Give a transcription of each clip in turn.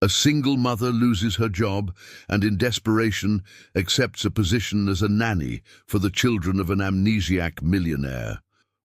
A single mother loses her job and in desperation accepts a position as a nanny for the children of an amnesiac millionaire.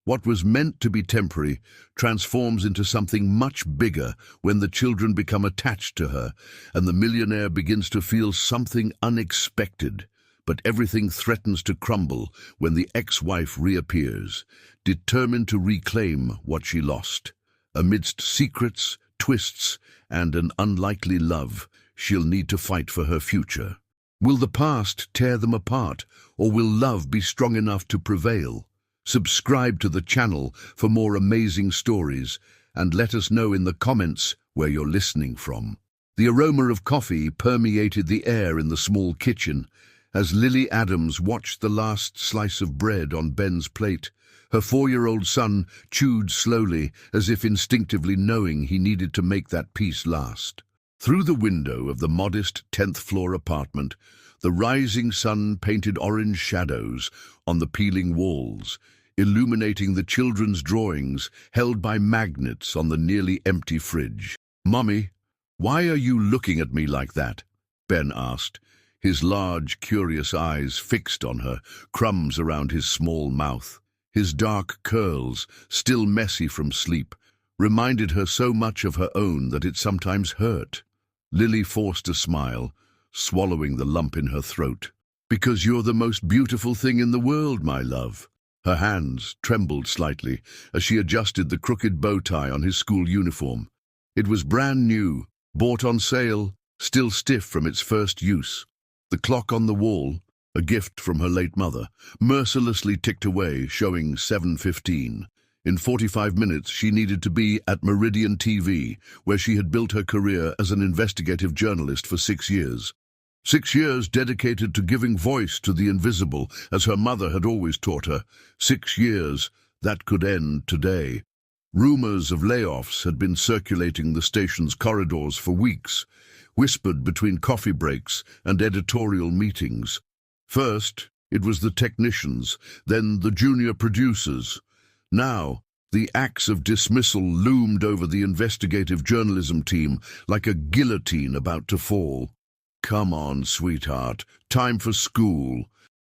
What was meant to be temporary transforms into something much bigger when the children become attached to her and the millionaire begins to feel something unexpected. But everything threatens to crumble when the ex-wife reappears, determined to reclaim what she lost. Amidst secrets, twists, and an unlikely love, she'll need to fight for her future. Will the past tear them apart, or will love be strong enough to prevail? Subscribe to the channel for more amazing stories, and let us know in the comments where you're listening from. The aroma of coffee permeated the air in the small kitchen as Lily Adams watched the last slice of bread on Ben's plate. Her 4-year-old son chewed slowly, as if instinctively knowing he needed to make that piece last. Through the window of the modest 10th-floor apartment, the rising sun painted orange shadows on the peeling walls, illuminating the children's drawings held by magnets on the nearly empty fridge. "Mommy, why are you looking at me like that?" Ben asked, his large, curious eyes fixed on her, crumbs around his small mouth. His dark curls, still messy from sleep, reminded her so much of her own that it sometimes hurt. Lily forced a smile, swallowing the lump in her throat. "Because you're the most beautiful thing in the world, my love." Her hands trembled slightly as she adjusted the crooked bow tie on his school uniform. It was brand new, bought on sale, still stiff from its first use. The clock on the wall, a gift from her late mother, mercilessly ticked away, showing 7:15. In 45 minutes, she needed to be at Meridian TV, where she had built her career as an investigative journalist for 6 years. 6 years dedicated to giving voice to the invisible, as her mother had always taught her. 6 years that could end today. Rumors of layoffs had been circulating the station's corridors for weeks, whispered between coffee breaks and editorial meetings. First, it was the technicians, then the junior producers. Now, the axe of dismissal loomed over the investigative journalism team like a guillotine about to fall. "Come on, sweetheart, time for school."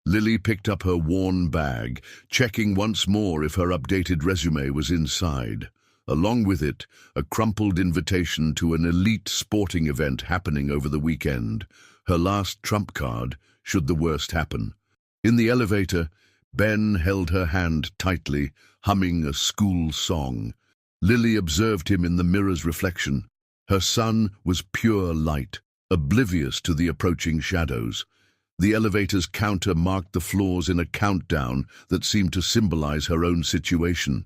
Lily picked up her worn bag, checking once more if her updated resume was inside. Along with it, a crumpled invitation to an elite sporting event happening over the weekend, her last trump card, should the worst happen. In the elevator, Ben held her hand tightly, humming a school song. Lily observed him in the mirror's reflection. Her son was pure light, oblivious to the approaching shadows. The elevator's counter marked the floors in a countdown that seemed to symbolize her own situation.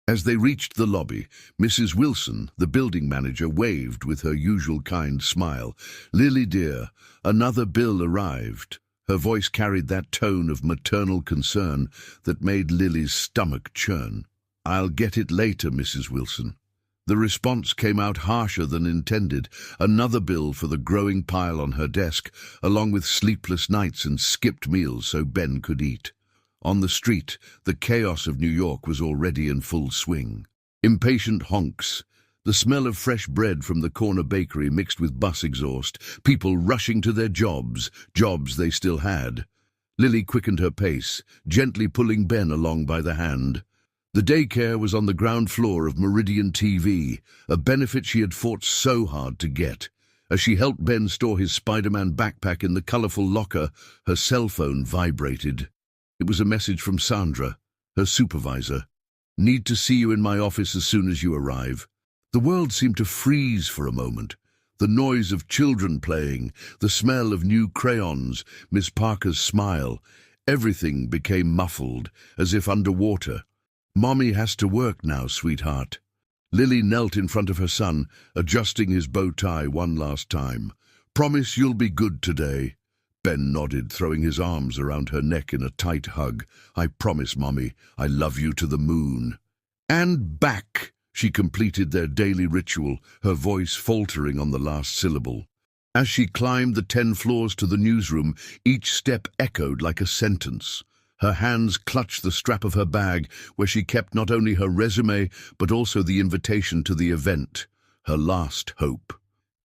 As they reached the lobby, Mrs. Wilson, the building manager, waved with her usual kind smile. "Lily, dear, another bill arrived." Her voice carried that tone of maternal concern that made Lily's stomach churn. "I'll get it later, Mrs. Wilson." The response came out harsher than intended. Another bill for the growing pile on her desk, along with sleepless nights and skipped meals so Ben could eat. On the street, the chaos of New York was already in full swing. Impatient honks, the smell of fresh bread from the corner bakery mixed with bus exhaust, people rushing to their jobs they still had. Lily quickened her pace, gently pulling Ben along by the hand. The daycare was on the ground floor of Meridian TV, a benefit she had fought so hard to get. As she helped Ben store his Spider-Man backpack in the colorful locker, her cell phone vibrated. It was a message from Sandra, her supervisor. "Need to see you in my office as soon as you arrive." The world seemed to freeze for a moment. The noise of children playing, the smell of new crayons, Miss Parker's smile, everything became muffled, as if underwater. "Mommy has to work now, sweetheart." Lily knelt in front of her son, adjusting his bow tie one last time. "Promise you'll be good today." Ben nodded, throwing his arms around her neck in a tight hug. "I promise, Mommy. I love you to the moon." "And back," she completed their daily ritual, her voice faltering on the last syllable. As she climbed the 10 floors to the newsroom, each step echoed like a sentence. Her hands clutched the strap of her bag, where she kept not only her resume, but also the invitation to the event, her last hope.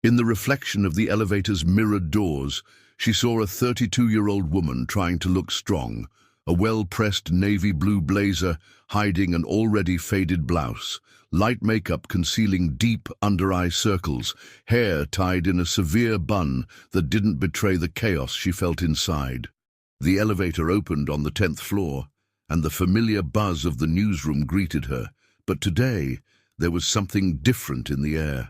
In the reflection of the elevator's mirrored doors, she saw a 32-year-old woman trying to look strong, a well-pressed navy blue blazer hiding an already faded blouse, light makeup concealing deep under-eye circles, hair tied in a severe bun that didn't betray the chaos she felt inside. The elevator opened on the 10th floor, and the familiar buzz of the newsroom greeted her. But today, there was something different in the air.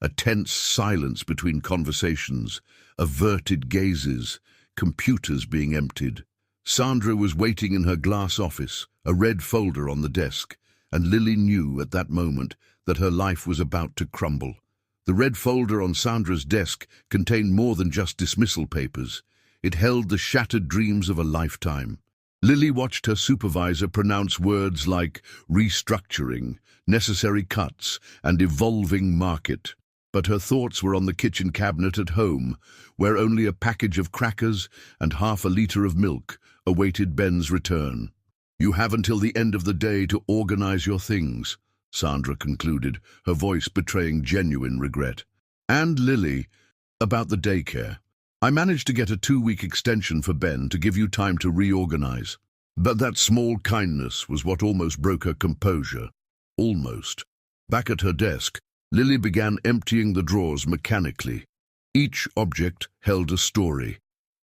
A tense silence between conversations, averted gazes, computers being emptied. Sandra was waiting in her glass office, a red folder on the desk, and Lily knew at that moment that her life was about to crumble. The red folder on Sandra's desk contained more than just dismissal papers. It held the shattered dreams of a lifetime. Lily watched her supervisor pronounce words like restructuring, necessary cuts, and evolving market. But her thoughts were on the kitchen cabinet at home, where only a package of crackers and half a liter of milk awaited Ben's return. "You have until the end of the day to organize your things," Sandra concluded, her voice betraying genuine regret. "And Lily, about the daycare. I managed to get a 2-week extension for Ben to give you time to reorganize. But that small kindness was what almost broke her composure. Almost." Back at her desk, Lily began emptying the drawers mechanically. Each object held a story.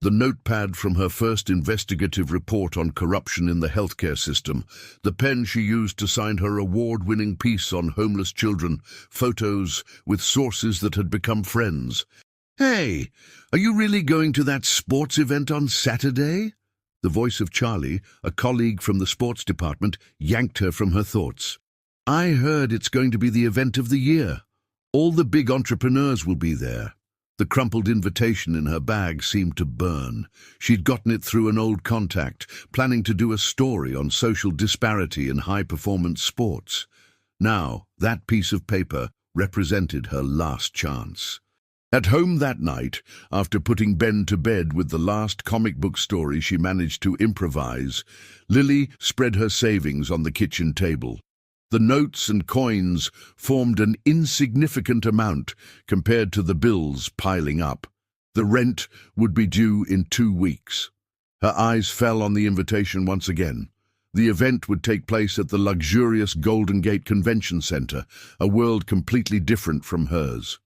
The notepad from her first investigative report on corruption in the healthcare system, the pen she used to sign her award-winning piece on homeless children, photos with sources that had become friends. "Hey, are you really going to that sports event on Saturday?" The voice of Charlie, a colleague from the sports department, yanked her from her thoughts. "I heard it's going to be the event of the year. All the big entrepreneurs will be there." The crumpled invitation in her bag seemed to burn. She'd gotten it through an old contact, planning to do a story on social disparity in high-performance sports. Now, that piece of paper represented her last chance. At home that night, after putting Ben to bed with the last comic book story she managed to improvise, Lily spread her savings on the kitchen table. The notes and coins formed an insignificant amount compared to the bills piling up. The rent would be due in 2 weeks. Her eyes fell on the invitation once again. The event would take place at the luxurious Golden Gate Convention Center, a world completely different from hers.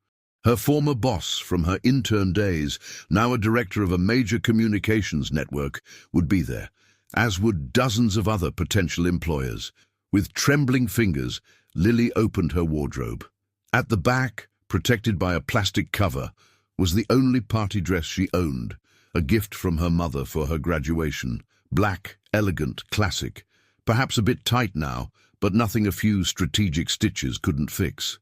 Her former boss from her intern days, now a director of a major communications network, would be there, as would dozens of other potential employers. With trembling fingers, Lily opened her wardrobe. At the back, protected by a plastic cover, was the only party dress she owned, a gift from her mother for her graduation. Black, elegant, classic. Perhaps a bit tight now, but nothing a few strategic stitches couldn't fix.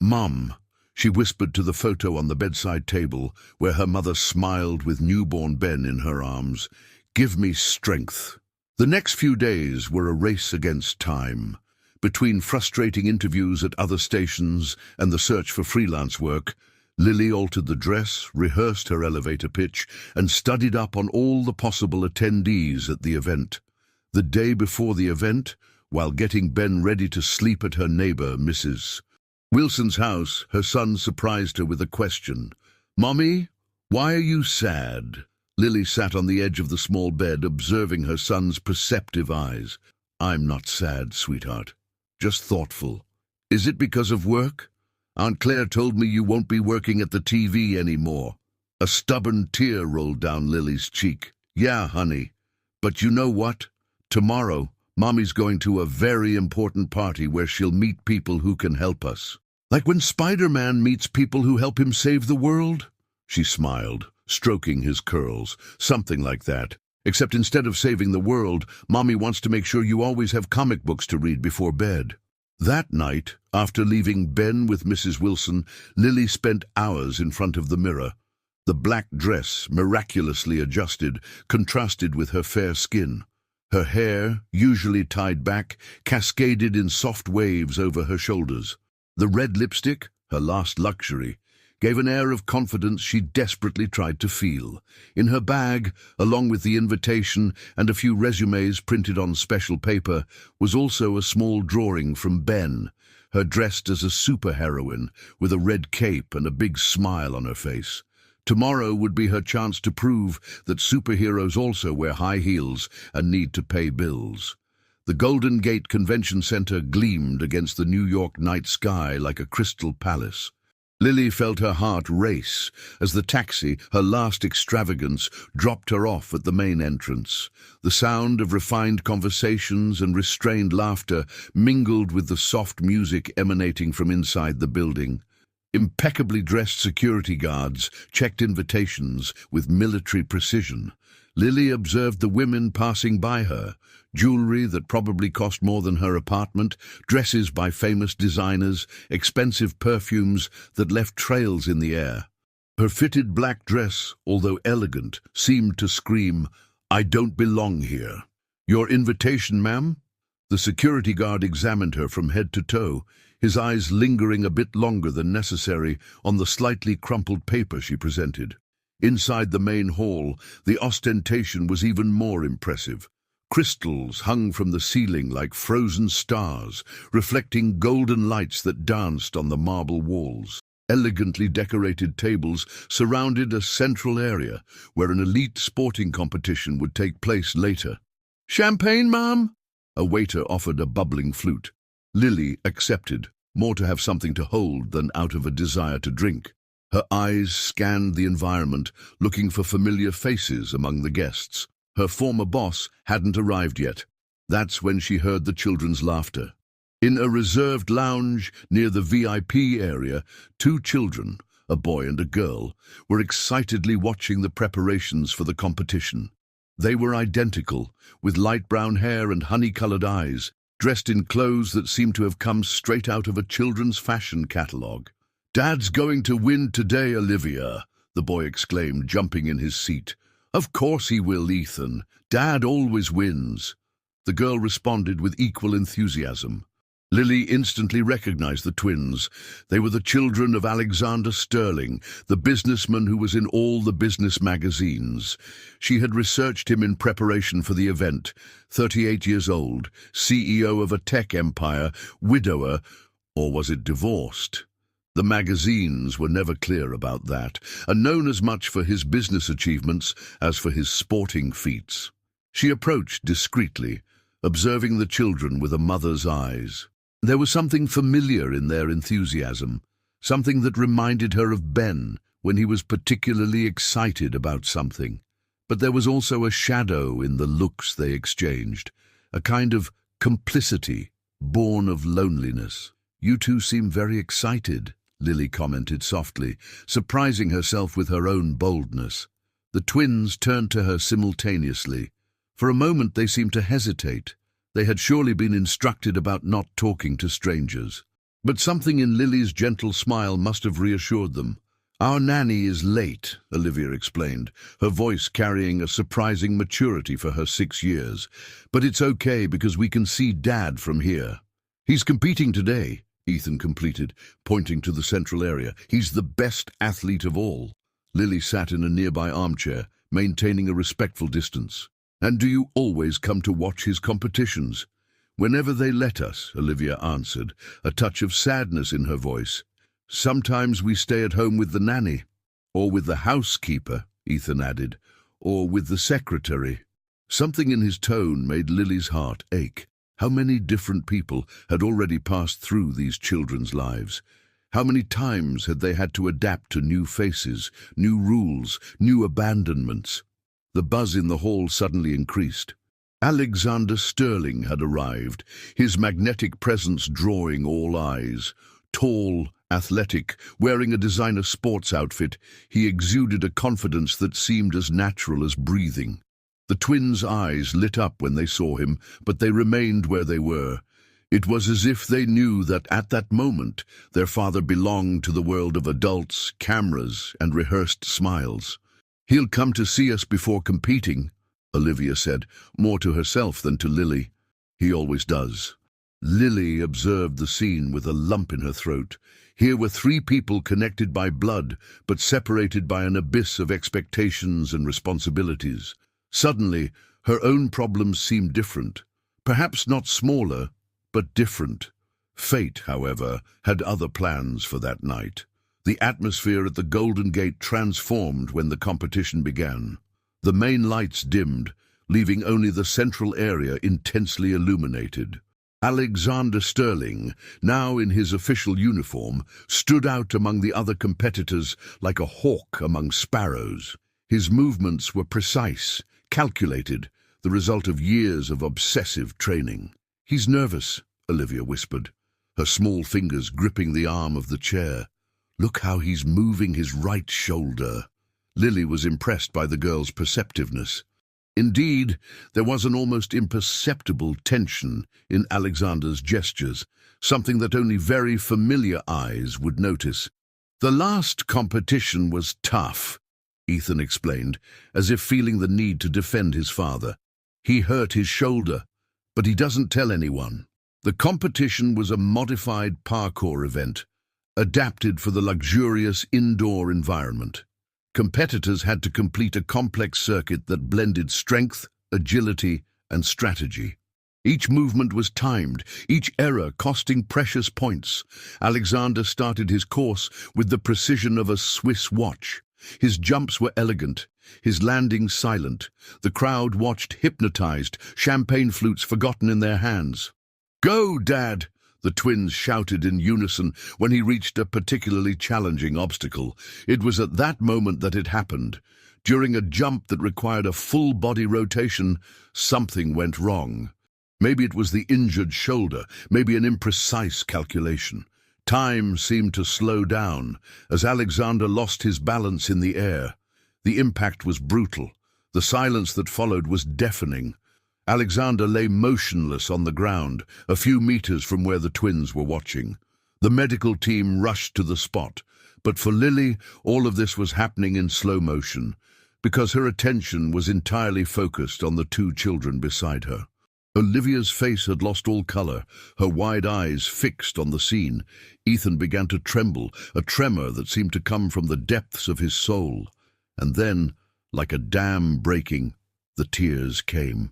"Mum," she whispered to the photo on the bedside table, where her mother smiled with newborn Ben in her arms. "Give me strength." The next few days were a race against time. Between frustrating interviews at other stations and the search for freelance work, Lily altered the dress, rehearsed her elevator pitch, and studied up on all the possible attendees at the event. The day before the event, while getting Ben ready to sleep at her neighbor, Mrs. Wilson's house, her son surprised her with a question. "Mommy, why are you sad?" Lily sat on the edge of the small bed, observing her son's perceptive eyes. "I'm not sad, sweetheart. Just thoughtful." "Is it because of work? Aunt Claire told me you won't be working at the TV anymore." A stubborn tear rolled down Lily's cheek. "Yeah, honey. But you know what? Tomorrow, Mommy's going to a very important party where she'll meet people who can help us. Like when Spider-Man meets people who help him save the world?" She smiled, stroking his curls. "Something like that. Except instead of saving the world, Mommy wants to make sure you always have comic books to read before bed." That night, after leaving Ben with Mrs. Wilson, Lily spent hours in front of the mirror. The black dress, miraculously adjusted, contrasted with her fair skin. Her hair, usually tied back, cascaded in soft waves over her shoulders. The red lipstick, her last luxury, gave an air of confidence she desperately tried to feel. In her bag, along with the invitation and a few resumes printed on special paper, was also a small drawing from Ben. her dressed as a superheroine with a red cape and a big smile on her face. Tomorrow would be her chance to prove that superheroes also wear high heels and need to pay bills. The Golden Gate Convention Center gleamed against the New York night sky like a crystal palace. Lily felt her heart race as the taxi, her last extravagance, dropped her off at the main entrance. The sound of refined conversations and restrained laughter mingled with the soft music emanating from inside the building. Impeccably dressed security guards checked invitations with military precision. Lily observed the women passing by her, jewelry that probably cost more than her apartment, dresses by famous designers, expensive perfumes that left trails in the air. Her fitted black dress, although elegant, seemed to scream, "I don't belong here." "Your invitation, ma'am?" The security guard examined her from head to toe, his eyes lingering a bit longer than necessary on the slightly crumpled paper she presented. Inside the main hall, the ostentation was even more impressive. Crystals hung from the ceiling like frozen stars, reflecting golden lights that danced on the marble walls. Elegantly decorated tables surrounded a central area where an elite sporting competition would take place later. "Champagne, ma'am?" A waiter offered a bubbling flute. Lily accepted, more to have something to hold than out of a desire to drink. Her eyes scanned the environment, looking for familiar faces among the guests. Her former boss hadn't arrived yet. That's when she heard the children's laughter. In a reserved lounge near the VIP area, two children, a boy and a girl, were excitedly watching the preparations for the competition. They were identical, with light brown hair and honey-colored eyes, dressed in clothes that seemed to have come straight out of a children's fashion catalogue. "Dad's going to win today, Olivia," the boy exclaimed, jumping in his seat. "Of course he will, Ethan. Dad always wins." The girl responded with equal enthusiasm. Lily instantly recognized the twins. They were the children of Alexander Sterling, the businessman who was in all the business magazines. She had researched him in preparation for the event. 38 years old, CEO of a tech empire, widower, or was it divorced? The magazines were never clear about that, and known as much for his business achievements as for his sporting feats. She approached discreetly, observing the children with a mother's eyes. There was something familiar in their enthusiasm, something that reminded her of Ben when he was particularly excited about something. But there was also a shadow in the looks they exchanged, a kind of complicity born of loneliness. "You two seem very excited," Lily commented softly, surprising herself with her own boldness. The twins turned to her simultaneously. For a moment they seemed to hesitate. They had surely been instructed about not talking to strangers. But something in Lily's gentle smile must have reassured them. "Our nanny is late," Olivia explained, her voice carrying a surprising maturity for her 6 years. "But it's okay because we can see Dad from here." "He's competing today," Ethan completed, pointing to the central area. "He's the best athlete of all." Lily sat in a nearby armchair, maintaining a respectful distance. "And do you always come to watch his competitions?" "Whenever they let us," Olivia answered, a touch of sadness in her voice. "Sometimes we stay at home with the nanny, or with the housekeeper," Ethan added, "or with the secretary." Something in his tone made Lily's heart ache. How many different people had already passed through these children's lives? How many times had they had to adapt to new faces, new rules, new abandonments? The buzz in the hall suddenly increased. Alexander Sterling had arrived, his magnetic presence drawing all eyes. Tall, athletic, wearing a designer sports outfit, he exuded a confidence that seemed as natural as breathing. The twins' eyes lit up when they saw him, but they remained where they were. It was as if they knew that at that moment their father belonged to the world of adults, cameras, and rehearsed smiles. "He'll come to see us before competing," Olivia said, more to herself than to Lily. "He always does." Lily observed the scene with a lump in her throat. Here were 3 people connected by blood, but separated by an abyss of expectations and responsibilities. Suddenly, her own problems seemed different. Perhaps not smaller, but different. Fate, however, had other plans for that night. The atmosphere at the Golden Gate transformed when the competition began. The main lights dimmed, leaving only the central area intensely illuminated. Alexander Sterling, now in his official uniform, stood out among the other competitors like a hawk among sparrows. His movements were precise, calculated, the result of years of obsessive training. "He's nervous," Olivia whispered, her small fingers gripping the arm of the chair. "Look how he's moving his right shoulder." Lily was impressed by the girl's perceptiveness. Indeed, there was an almost imperceptible tension in Alexander's gestures, something that only very familiar eyes would notice. "The last competition was tough," Ethan explained, as if feeling the need to defend his father. "He hurt his shoulder, but he doesn't tell anyone." The competition was a modified parkour event, adapted for the luxurious indoor environment. Competitors had to complete a complex circuit that blended strength, agility, and strategy. Each movement was timed, each error costing precious points. Alexander started his course with the precision of a Swiss watch. His jumps were elegant, his landings silent. The crowd watched hypnotized, champagne flutes forgotten in their hands. "Go, Dad!" the twins shouted in unison when he reached a particularly challenging obstacle. It was at that moment that it happened. During a jump that required a full body rotation, something went wrong. Maybe it was the injured shoulder, maybe an imprecise calculation. Time seemed to slow down as Alexander lost his balance in the air. The impact was brutal. The silence that followed was deafening. Alexander lay motionless on the ground, a few meters from where the twins were watching. The medical team rushed to the spot, but for Lily, all of this was happening in slow motion, because her attention was entirely focused on the two children beside her. Olivia's face had lost all color, her wide eyes fixed on the scene. Ethan began to tremble, a tremor that seemed to come from the depths of his soul. And then, like a dam breaking, the tears came.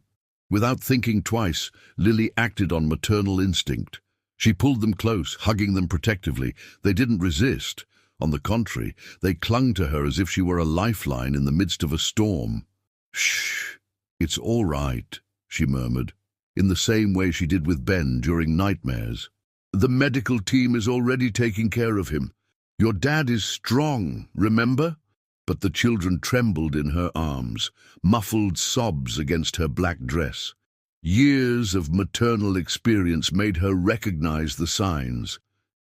Without thinking twice, Lily acted on maternal instinct. She pulled them close, hugging them protectively. They didn't resist. On the contrary, they clung to her as if she were a lifeline in the midst of a storm. "Shh, it's all right," she murmured, in the same way she did with Ben during nightmares. "The medical team is already taking care of him. Your dad is strong, remember?" But the children trembled in her arms, muffled sobs against her black dress. Years of maternal experience made her recognize the signs.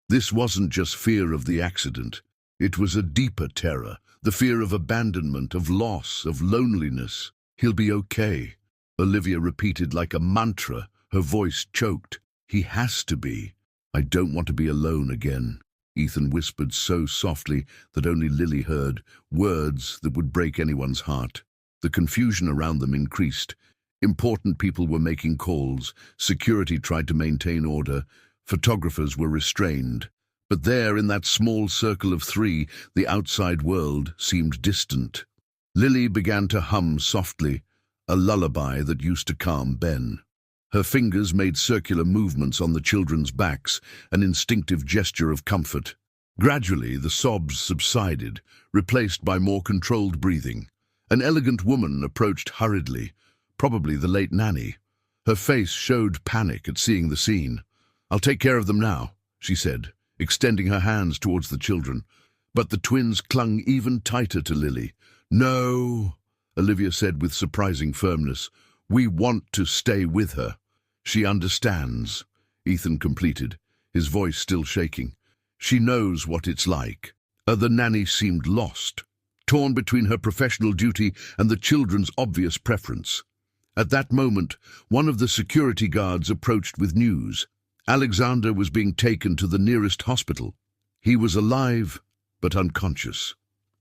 This wasn't just fear of the accident. It was a deeper terror, the fear of abandonment, of loss, of loneliness. "He'll be okay," Olivia repeated like a mantra, her voice choked. "He has to be." "I don't want to be alone again," Ethan whispered so softly that only Lily heard, words that would break anyone's heart. The confusion around them increased. Important people were making calls, security tried to maintain order, photographers were restrained. But there, in that small circle of three, the outside world seemed distant. Lily began to hum softly, a lullaby that used to calm Ben. Her fingers made circular movements on the children's backs, an instinctive gesture of comfort. Gradually, the sobs subsided, replaced by more controlled breathing. An elegant woman approached hurriedly, probably the late nanny. Her face showed panic at seeing the scene. "I'll take care of them now," she said, extending her hands towards the children. But the twins clung even tighter to Lily. "No," Olivia said with surprising firmness. "We want to stay with her." "She understands," Ethan completed, his voice still shaking. "She knows what it's like." The nanny seemed lost, torn between her professional duty and the children's obvious preference. At that moment, one of the security guards approached with news. Alexander was being taken to the nearest hospital. He was alive, but unconscious.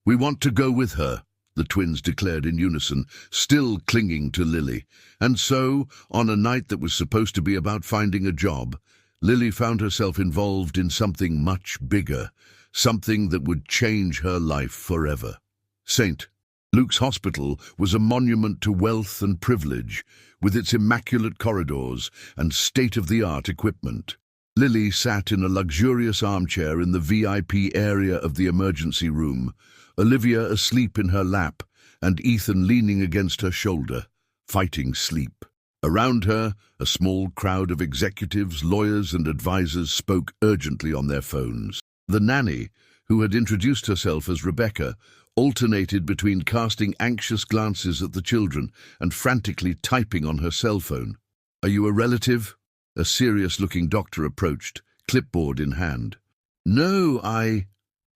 "We want to go with her," the twins declared in unison, still clinging to Lily. And so, on a night that was supposed to be about finding a job, Lily found herself involved in something much bigger, something that would change her life forever. St. Luke's Hospital was a monument to wealth and privilege, with its immaculate corridors and state-of-the-art equipment. Lily sat in a luxurious armchair in the VIP area of the emergency room, Olivia asleep in her lap and Ethan leaning against her shoulder, fighting sleep. Around her, a small crowd of executives, lawyers and advisors spoke urgently on their phones. The nanny, who had introduced herself as Rebecca, alternated between casting anxious glances at the children and frantically typing on her cell phone. "Are you a relative?" A serious-looking doctor approached, clipboard in hand. "No,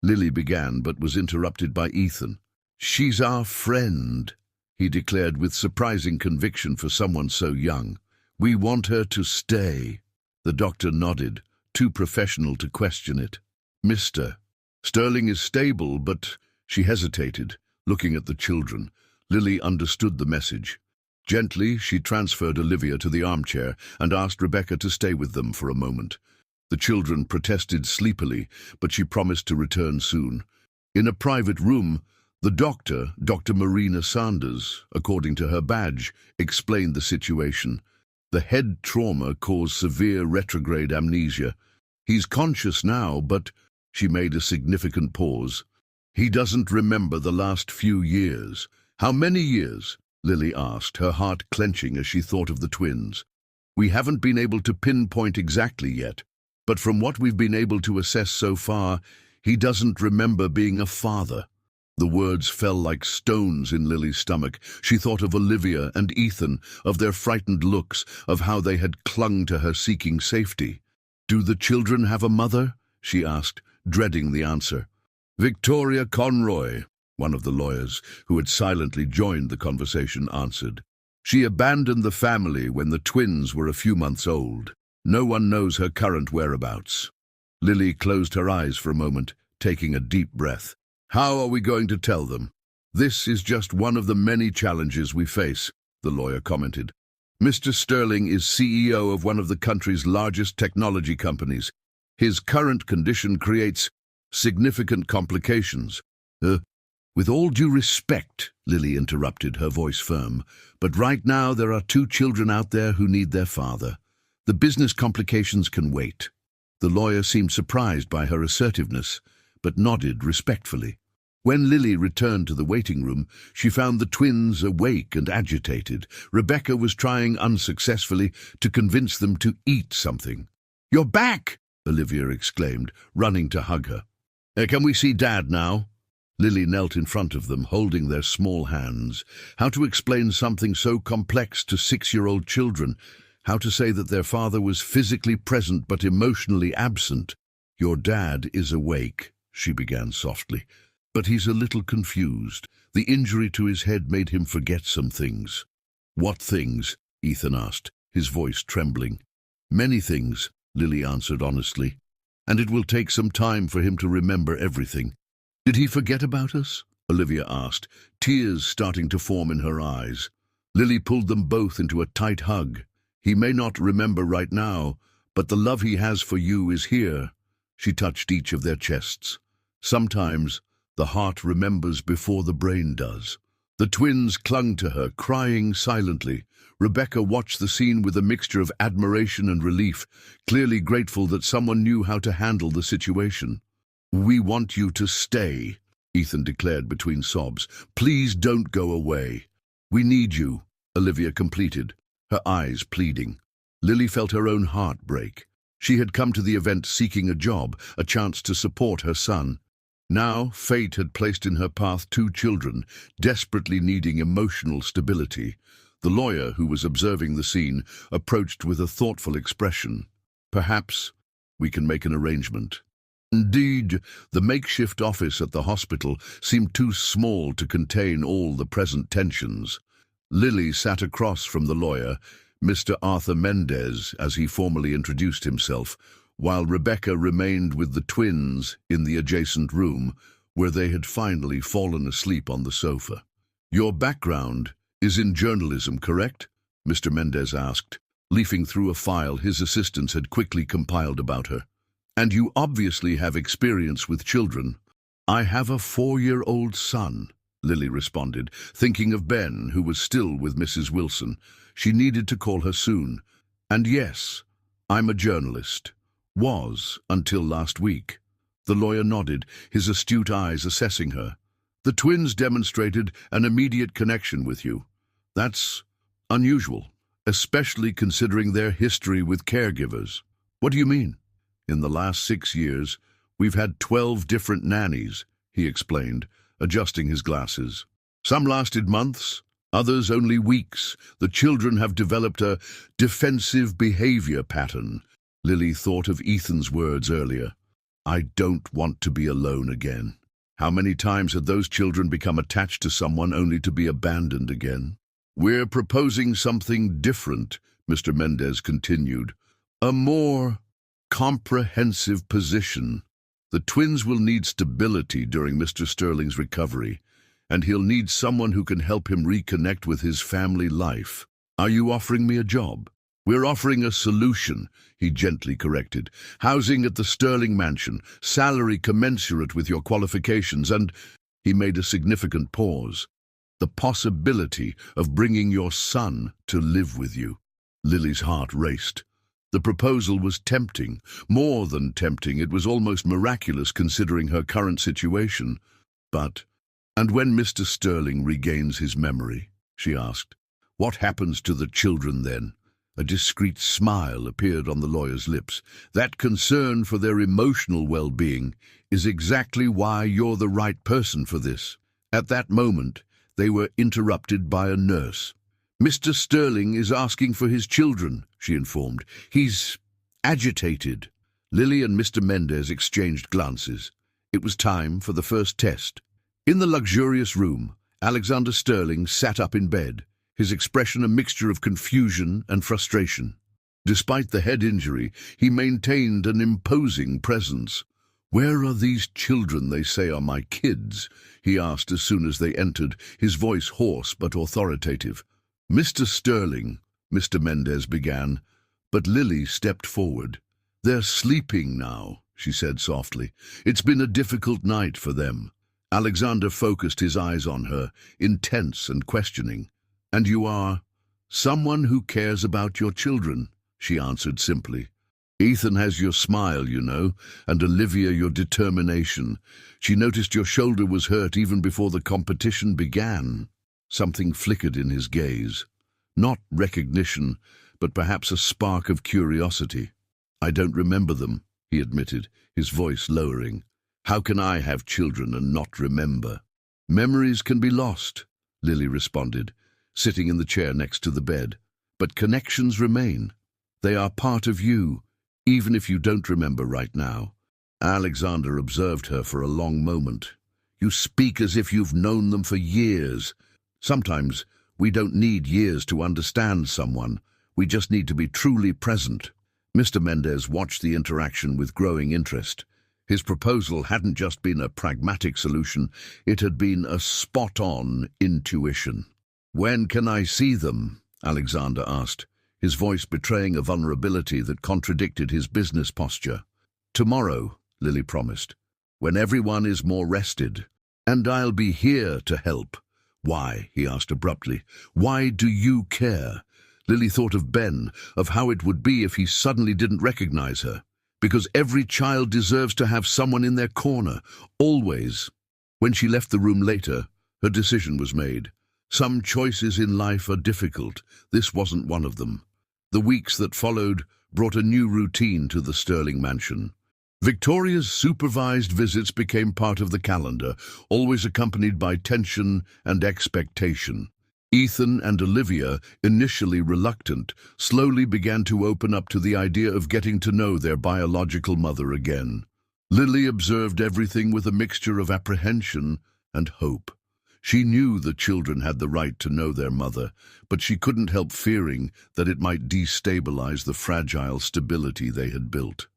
Lily began, but was interrupted by Ethan. "She's our friend," he declared with surprising conviction for someone so young. "We want her to stay." The doctor nodded, too professional to question it. "Mr. Sterling is stable, but—" She hesitated, looking at the children. Lily understood the message. Gently, she transferred Olivia to the armchair and asked Rebecca to stay with them for a moment. The children protested sleepily, but she promised to return soon. In a private room, the doctor, Dr. Marina Sanders, according to her badge, explained the situation. The head trauma caused severe retrograde amnesia. "He's conscious now, but—" She made a significant pause. "He doesn't remember the last few years." "How many years?" Lily asked, her heart clenching as she thought of the twins. "We haven't been able to pinpoint exactly yet, but from what we've been able to assess so far, he doesn't remember being a father." The words fell like stones in Lily's stomach. She thought of Olivia and Ethan, of their frightened looks, of how they had clung to her seeking safety. "Do the children have a mother?" she asked, dreading the answer. "Victoria Conroy," one of the lawyers, who had silently joined the conversation, answered. "She abandoned the family when the twins were a few months old. No one knows her current whereabouts." Lily closed her eyes for a moment, taking a deep breath. "How are we going to tell them?" "This is just one of the many challenges we face," the lawyer commented. "Mr. Sterling is CEO of one of the country's largest technology companies. His current condition creates significant complications." "With all due respect," Lily interrupted, her voice firm, "but right now there are 2 children out there who need their father. The business complications can wait." The lawyer seemed surprised by her assertiveness, but nodded respectfully. When Lily returned to the waiting room, she found the twins awake and agitated. Rebecca was trying unsuccessfully to convince them to eat something. "You're back!" Olivia exclaimed, running to hug her. "Can we see Dad now?" Lily knelt in front of them, holding their small hands. How to explain something so complex to 6-year-old children? How to say that their father was physically present but emotionally absent? "Your dad is awake," she began softly, "but he's a little confused. The injury to his head made him forget some things." "What things?" Ethan asked, his voice trembling. "Many things," Lily answered honestly, "and it will take some time for him to remember everything." "Did he forget about us?" Olivia asked, tears starting to form in her eyes. Lily pulled them both into a tight hug. "He may not remember right now, but the love he has for you is here." She touched each of their chests. "Sometimes the heart remembers before the brain does." The twins clung to her, crying silently. Rebecca watched the scene with a mixture of admiration and relief, clearly grateful that someone knew how to handle the situation. "We want you to stay," Ethan declared between sobs. "Please don't go away." "We need you," Olivia completed, her eyes pleading. Lily felt her own heart break. She had come to the event seeking a job, a chance to support her son. Now, fate had placed in her path 2 children, desperately needing emotional stability. The lawyer, who was observing the scene, approached with a thoughtful expression. "Perhaps we can make an arrangement." Indeed, the makeshift office at the hospital seemed too small to contain all the present tensions. Lily sat across from the lawyer, Mr. Arthur Mendez, as he formally introduced himself, while Rebecca remained with the twins in the adjacent room, where they had finally fallen asleep on the sofa. "Your background is in journalism, correct?" Mr. Mendez asked, leafing through a file his assistants had quickly compiled about her. "And you obviously have experience with children." "I have a 4-year-old son," Lily responded, thinking of Ben, who was still with Mrs. Wilson. She needed to call her soon. "And yes, I'm a journalist." Was, until last week. The lawyer nodded, his astute eyes assessing her. The twins demonstrated an immediate connection with you. That's unusual, especially considering their history with caregivers. What do you mean? In the last 6 years, we've had 12 different nannies, he explained, adjusting his glasses. Some lasted months, others only weeks. The children have developed a defensive behavior pattern. Lily thought of Ethan's words earlier. I don't want to be alone again. How many times had those children become attached to someone only to be abandoned again? We're proposing something different, Mr. Mendez continued. A more comprehensive position. The twins will need stability during Mr. Sterling's recovery, and he'll need someone who can help him reconnect with his family life. Are you offering me a job? We're offering a solution, he gently corrected. Housing at the Sterling mansion, salary commensurate with your qualifications, and he made a significant pause. The possibility of bringing your son to live with you. Lily's heart raced. The proposal was tempting, more than tempting. It was almost miraculous considering her current situation. And when Mr. Sterling regains his memory, she asked, what happens to the children then? A discreet smile appeared on the lawyer's lips. That concern for their emotional well-being is exactly why you're the right person for this. At that moment, they were interrupted by a nurse. Mr. Sterling is asking for his children, she informed. He's agitated. Lily and Mr. Mendez exchanged glances. It was time for the first test. In the luxurious room, Alexander Sterling sat up in bed, his expression a mixture of confusion and frustration. Despite the head injury, he maintained an imposing presence. Where are these children they say are my kids? He asked as soon as they entered, his voice hoarse but authoritative. Mr. Sterling, Mr. Mendez began, but Lily stepped forward. They're sleeping now, she said softly. It's been a difficult night for them. Alexander focused his eyes on her, intense and questioning. And you are someone who cares about your children, she answered simply. Ethan has your smile, you know, and Olivia your determination. She noticed your shoulder was hurt even before the competition began. Something flickered in his gaze. Not recognition, but perhaps a spark of curiosity. I don't remember them, he admitted, his voice lowering. How can I have children and not remember? Memories can be lost, Lily responded, sitting in the chair next to the bed. But connections remain. They are part of you, even if you don't remember right now. Alexander observed her for a long moment. You speak as if you've known them for years. Sometimes we don't need years to understand someone. We just need to be truly present. Mr. Mendez watched the interaction with growing interest. His proposal hadn't just been a pragmatic solution, it had been a spot-on intuition. When can I see them? Alexander asked, his voice betraying a vulnerability that contradicted his business posture. Tomorrow, Lily promised, when everyone is more rested. And I'll be here to help. Why? He asked abruptly. Why do you care? Lily thought of Ben, of how it would be if he suddenly didn't recognize her. Because every child deserves to have someone in their corner, always. When she left the room later, her decision was made. Some choices in life are difficult. This wasn't one of them. The weeks that followed brought a new routine to the Sterling mansion. Victoria's supervised visits became part of the calendar, always accompanied by tension and expectation. Ethan and Olivia, initially reluctant, slowly began to open up to the idea of getting to know their biological mother again. Lily observed everything with a mixture of apprehension and hope. She knew the children had the right to know their mother, but she couldn't help fearing that it might destabilize the fragile stability they had built.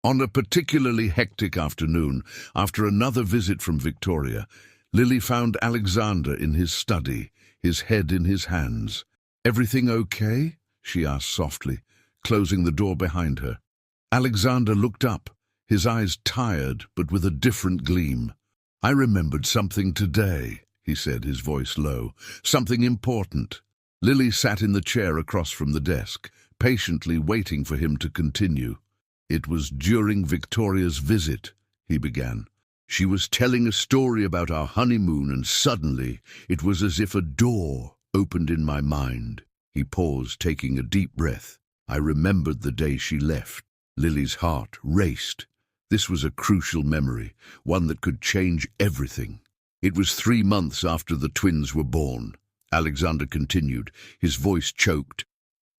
On a particularly hectic afternoon, after another visit from Victoria, Lily found Alexander in his study, his head in his hands. "Everything okay?" she asked softly, closing the door behind her. Alexander looked up, his eyes tired but with a different gleam. "I remembered something today," he said, his voice low. "Something important." Lily sat in the chair across from the desk, patiently waiting for him to continue. "It was during Victoria's visit," he began. "She was telling a story about our honeymoon, and suddenly it was as if a door opened in my mind." He paused, taking a deep breath. "I remembered the day she left." Lily's heart raced. This was a crucial memory, one that could change everything. "It was 3 months after the twins were born," Alexander continued, his voice choked.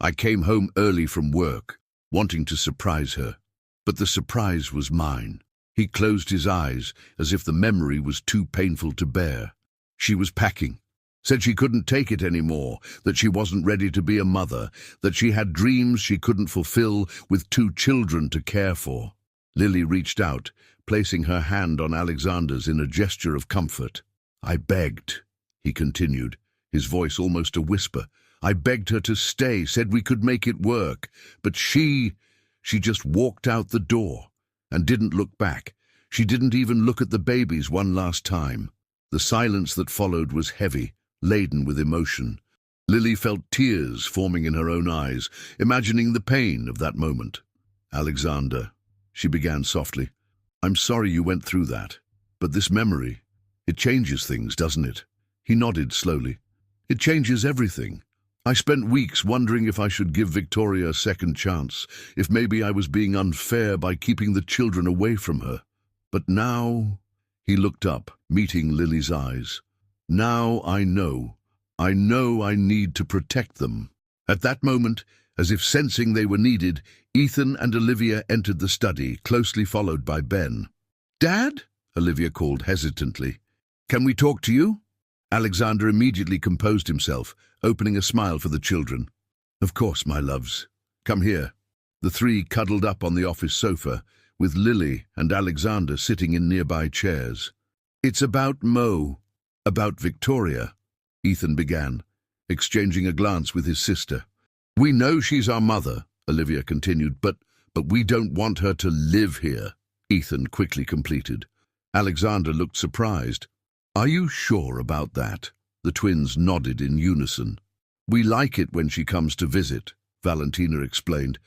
"I came home early from work, wanting to surprise her. But the surprise was mine." He closed his eyes, as if the memory was too painful to bear. She was packing. Said she couldn't take it anymore, that she wasn't ready to be a mother, that she had dreams she couldn't fulfill with 2 children to care for. Lily reached out, placing her hand on Alexander's in a gesture of comfort. "I begged," he continued, his voice almost a whisper. "I begged her to stay, said we could make it work. But she just walked out the door and didn't look back. She didn't even look at the babies one last time." The silence that followed was heavy, laden with emotion. Lily felt tears forming in her own eyes, imagining the pain of that moment. "Alexander," she began softly, "I'm sorry you went through that. But this memory, it changes things, doesn't it?" He nodded slowly. "It changes everything. I spent weeks wondering if I should give Victoria a second chance, if maybe I was being unfair by keeping the children away from her. But now—" He looked up, meeting Lily's eyes. "Now I know I need to protect them." At that moment, as if sensing they were needed, Ethan and Olivia entered the study, closely followed by Ben. "Dad?" Olivia called hesitantly. "Can we talk to you?" Alexander immediately composed himself, opening a smile for the children. "Of course, my loves. Come here." The 3 cuddled up on the office sofa, with Lily and Alexander sitting in nearby chairs. "It's about Mo, about Victoria," Ethan began, exchanging a glance with his sister. "We know she's our mother," Olivia continued, but we don't want her to live here," Ethan quickly completed. Alexander looked surprised. "Are you sure about that?" The twins nodded in unison. "We like it when she comes to visit," Valentina explained.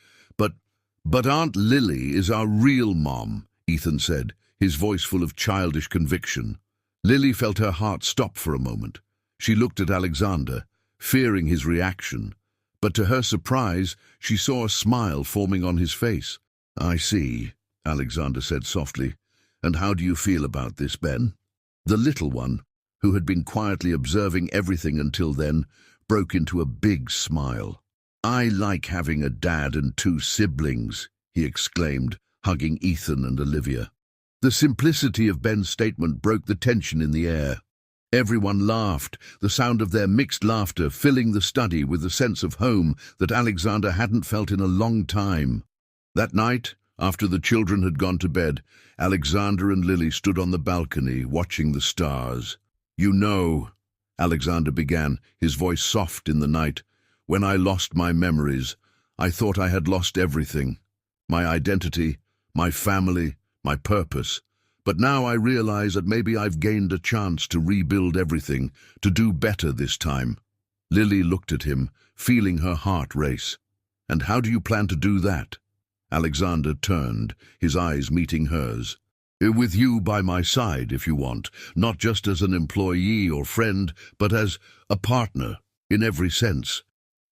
But Aunt Lily is our real mom," Ethan said, his voice full of childish conviction. Lily felt her heart stop for a moment. She looked at Alexander, fearing his reaction. But to her surprise, she saw a smile forming on his face. "I see," Alexander said softly. "And how do you feel about this, Ben?" The little one, who had been quietly observing everything until then, broke into a big smile. "I like having a dad and 2 siblings," he exclaimed, hugging Ethan and Olivia. The simplicity of Ben's statement broke the tension in the air. Everyone laughed, the sound of their mixed laughter filling the study with a sense of home that Alexander hadn't felt in a long time. That night, after the children had gone to bed, Alexander and Lily stood on the balcony, watching the stars. "You know," Alexander began, his voice soft in the night, "when I lost my memories, I thought I had lost everything. My identity, my family, my purpose. But now I realize that maybe I've gained a chance to rebuild everything, to do better this time." Lily looked at him, feeling her heart race. "And how do you plan to do that?" Alexander turned, his eyes meeting hers. "With you by my side, if you want, not just as an employee or friend, but as a partner, in every sense."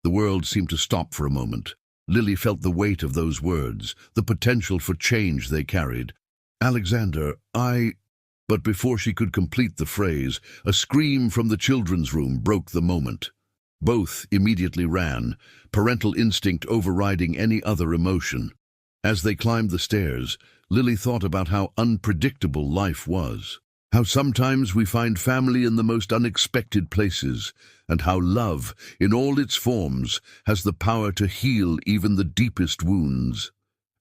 The world seemed to stop for a moment. Lily felt the weight of those words, the potential for change they carried. "Alexander, But before she could complete the phrase, a scream from the children's room broke the moment. Both immediately ran, parental instinct overriding any other emotion. As they climbed the stairs, Lily thought about how unpredictable life was. How sometimes we find family in the most unexpected places, and how love, in all its forms, has the power to heal even the deepest wounds.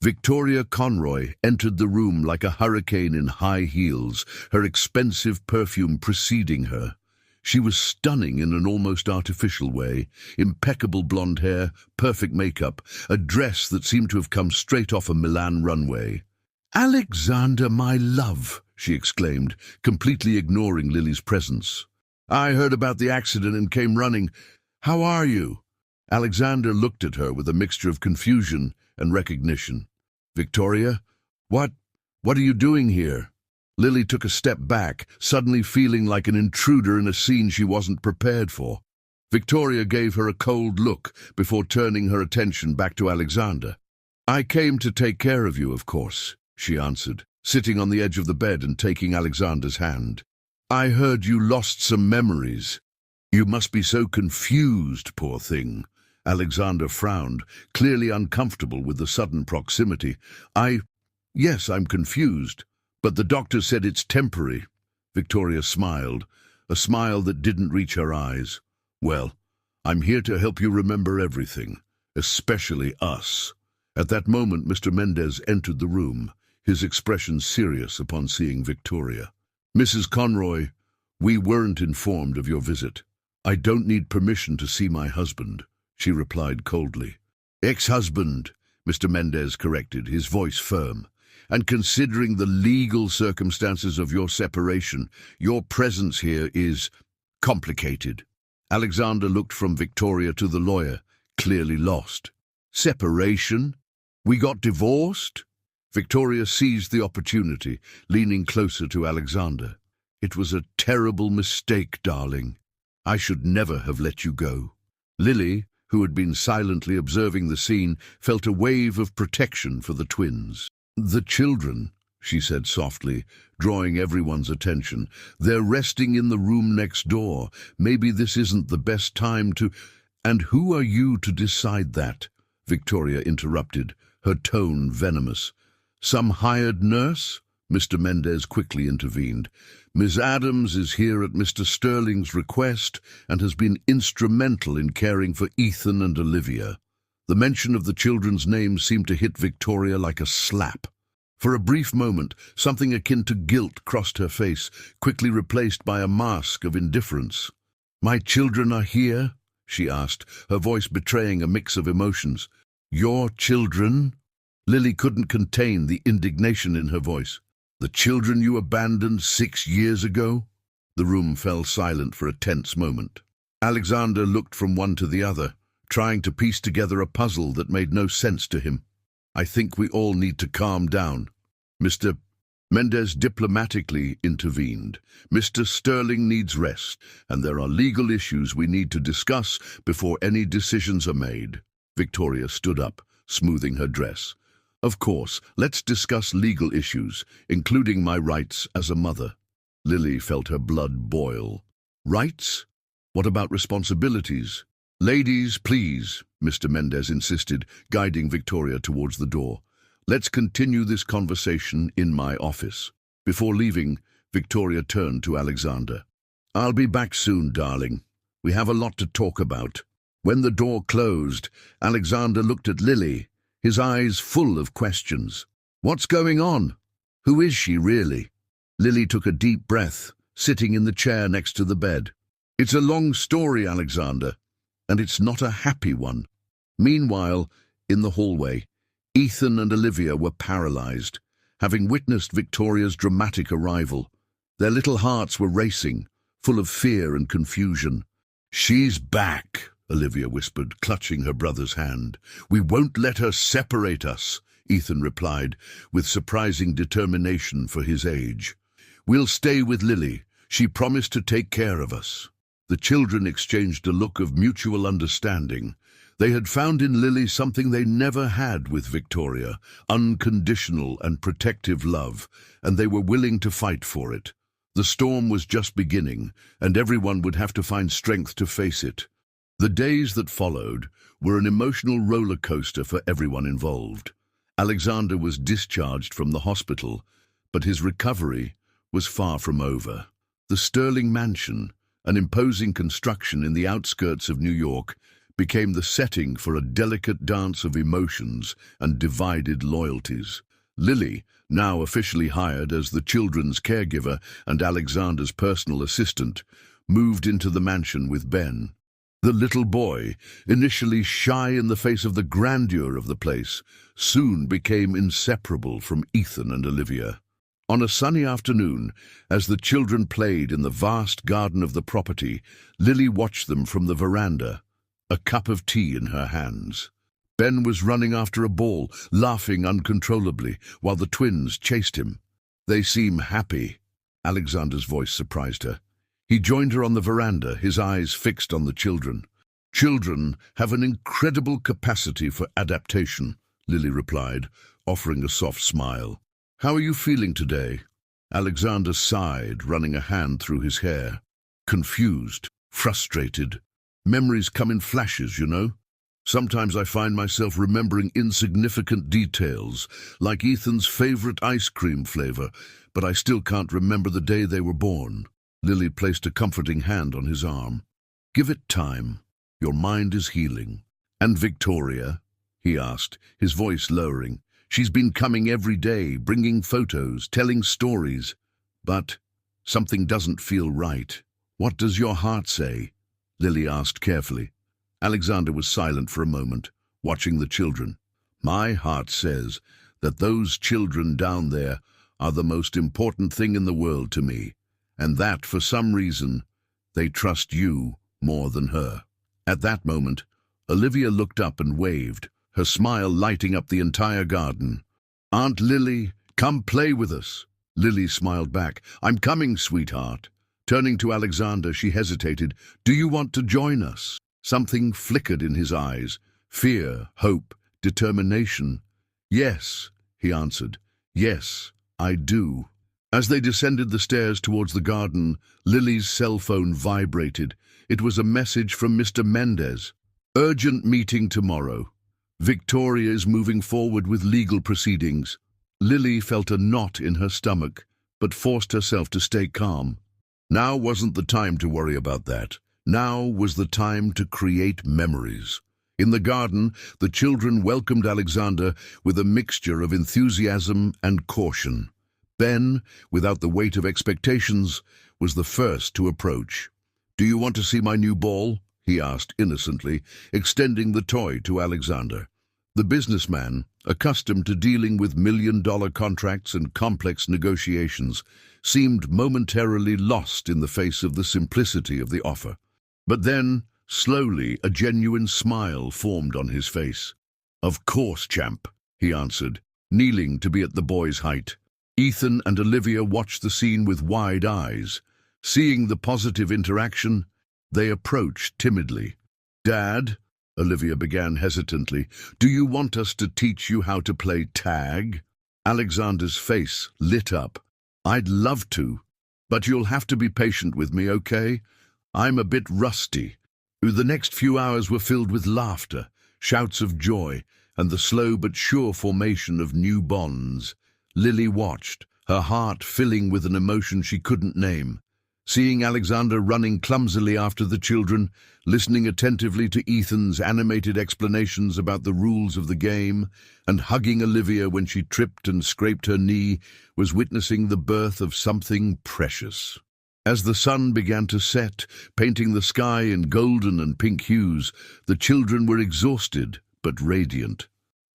Victoria Conroy entered the room like a hurricane in high heels, her expensive perfume preceding her. She was stunning in an almost artificial way, impeccable blonde hair, perfect makeup, a dress that seemed to have come straight off a Milan runway. "Alexander, my love!" she exclaimed, completely ignoring Lily's presence. "I heard about the accident and came running. How are you?" Alexander looked at her with a mixture of confusion and recognition. Victoria? What? What are you doing here? Lily took a step back, suddenly feeling like an intruder in a scene she wasn't prepared for. Victoria gave her a cold look before turning her attention back to Alexander. I came to take care of you, of course, she answered, sitting on the edge of the bed and taking Alexander's hand. I heard you lost some memories. You must be so confused, poor thing. Alexander frowned, clearly uncomfortable with the sudden proximity. Yes, I'm confused, but the doctor said it's temporary. Victoria smiled, a smile that didn't reach her eyes. Well, I'm here to help you remember everything, especially us. At that moment, Mr. Mendez entered the room, his expression serious upon seeing Victoria. Mrs. Conroy, we weren't informed of your visit. I don't need permission to see my husband, she replied coldly. Ex-husband, Mr. Mendez corrected, his voice firm. And considering the legal circumstances of your separation, your presence here is complicated. Alexander looked from Victoria to the lawyer, clearly lost. Separation? We got divorced? Victoria seized the opportunity, leaning closer to Alexander. It was a terrible mistake, darling. I should never have let you go. Lily, who had been silently observing the scene, felt a wave of protection for the twins. The children, she said softly, drawing everyone's attention. They're resting in the room next door. Maybe this isn't the best time to— And who are you to decide that? Victoria interrupted, her tone venomous. Some hired nurse? Mr. Mendez quickly intervened. Miss Adams is here at Mr. Sterling's request and has been instrumental in caring for Ethan and Olivia. The mention of the children's names seemed to hit Victoria like a slap. For a brief moment, something akin to guilt crossed her face, quickly replaced by a mask of indifference. My children are here? She asked, her voice betraying a mix of emotions. Your children? Lily couldn't contain the indignation in her voice. The children you abandoned 6 years ago? The room fell silent for a tense moment. Alexander looked from one to the other, trying to piece together a puzzle that made no sense to him. I think we all need to calm down. Mr. Mendez diplomatically intervened. Mr. Sterling needs rest, and there are legal issues we need to discuss before any decisions are made. Victoria stood up, smoothing her dress. Of course, let's discuss legal issues, including my rights as a mother. Lily felt her blood boil. Rights? What about responsibilities? Ladies, please, Mr. Mendez insisted, guiding Victoria towards the door. Let's continue this conversation in my office. Before leaving, Victoria turned to Alexander. I'll be back soon, darling. We have a lot to talk about. When the door closed, Alexander looked at Lily, his eyes full of questions. What's going on? Who is she really? Lily took a deep breath, sitting in the chair next to the bed. It's a long story, Alexander, and it's not a happy one. Meanwhile, in the hallway, Ethan and Olivia were paralyzed, having witnessed Victoria's dramatic arrival. Their little hearts were racing, full of fear and confusion. She's back, Olivia whispered, clutching her brother's hand. We won't let her separate us, Ethan replied, with surprising determination for his age. We'll stay with Lily. She promised to take care of us. The children exchanged a look of mutual understanding. They had found in Lily something they never had with Victoria, unconditional and protective love, and they were willing to fight for it. The storm was just beginning, and everyone would have to find strength to face it. The days that followed were an emotional roller coaster for everyone involved. Alexander was discharged from the hospital, but his recovery was far from over. The Sterling Mansion, an imposing construction in the outskirts of New York, became the setting for a delicate dance of emotions and divided loyalties. Lily, now officially hired as the children's caregiver and Alexander's personal assistant, moved into the mansion with Ben. The little boy, initially shy in the face of the grandeur of the place, soon became inseparable from Ethan and Olivia. On a sunny afternoon, as the children played in the vast garden of the property, Lily watched them from the veranda, a cup of tea in her hands. Ben was running after a ball, laughing uncontrollably, while the twins chased him. "They seem happy." Alexander's voice surprised her. He joined her on the veranda, his eyes fixed on the children. "Children have an incredible capacity for adaptation," Lily replied, offering a soft smile. "How are you feeling today?" Alexander sighed, running a hand through his hair. "Confused, frustrated. Memories come in flashes, you know. Sometimes I find myself remembering insignificant details, like Ethan's favorite ice cream flavor, but I still can't remember the day they were born." Lily placed a comforting hand on his arm. "Give it time. Your mind is healing." "And Victoria?" he asked, his voice lowering. "She's been coming every day, bringing photos, telling stories. But something doesn't feel right." "What does your heart say?" Lily asked carefully. Alexander was silent for a moment, watching the children. "My heart says that those children down there are the most important thing in the world to me, and that, for some reason, they trust you more than her." At that moment, Olivia looked up and waved, her smile lighting up the entire garden. "Aunt Lily, come play with us." Lily smiled back. "I'm coming, sweetheart." Turning to Alexander, she hesitated. "Do you want to join us?" Something flickered in his eyes. Fear, hope, determination. "Yes," he answered. "Yes, I do." As they descended the stairs towards the garden, Lily's cell phone vibrated. It was a message from Mr. Mendez. "Urgent meeting tomorrow. Victoria is moving forward with legal proceedings." Lily felt a knot in her stomach, but forced herself to stay calm. Now wasn't the time to worry about that. Now was the time to create memories. In the garden, the children welcomed Alexander with a mixture of enthusiasm and caution. Ben, without the weight of expectations, was the first to approach. "Do you want to see my new ball?" he asked innocently, extending the toy to Alexander. The businessman, accustomed to dealing with million-dollar contracts and complex negotiations, seemed momentarily lost in the face of the simplicity of the offer. But then, slowly, a genuine smile formed on his face. "Of course, champ," he answered, kneeling to be at the boy's height. Ethan and Olivia watched the scene with wide eyes. Seeing the positive interaction, they approached timidly. "Dad," Olivia began hesitantly, "do you want us to teach you how to play tag?" Alexander's face lit up. "I'd love to, but you'll have to be patient with me, okay? I'm a bit rusty." The next few hours were filled with laughter, shouts of joy, and the slow but sure formation of new bonds. Lily watched, her heart filling with an emotion she couldn't name. Seeing Alexander running clumsily after the children, listening attentively to Ethan's animated explanations about the rules of the game, and hugging Olivia when she tripped and scraped her knee, was witnessing the birth of something precious. As the sun began to set, painting the sky in golden and pink hues, the children were exhausted but radiant.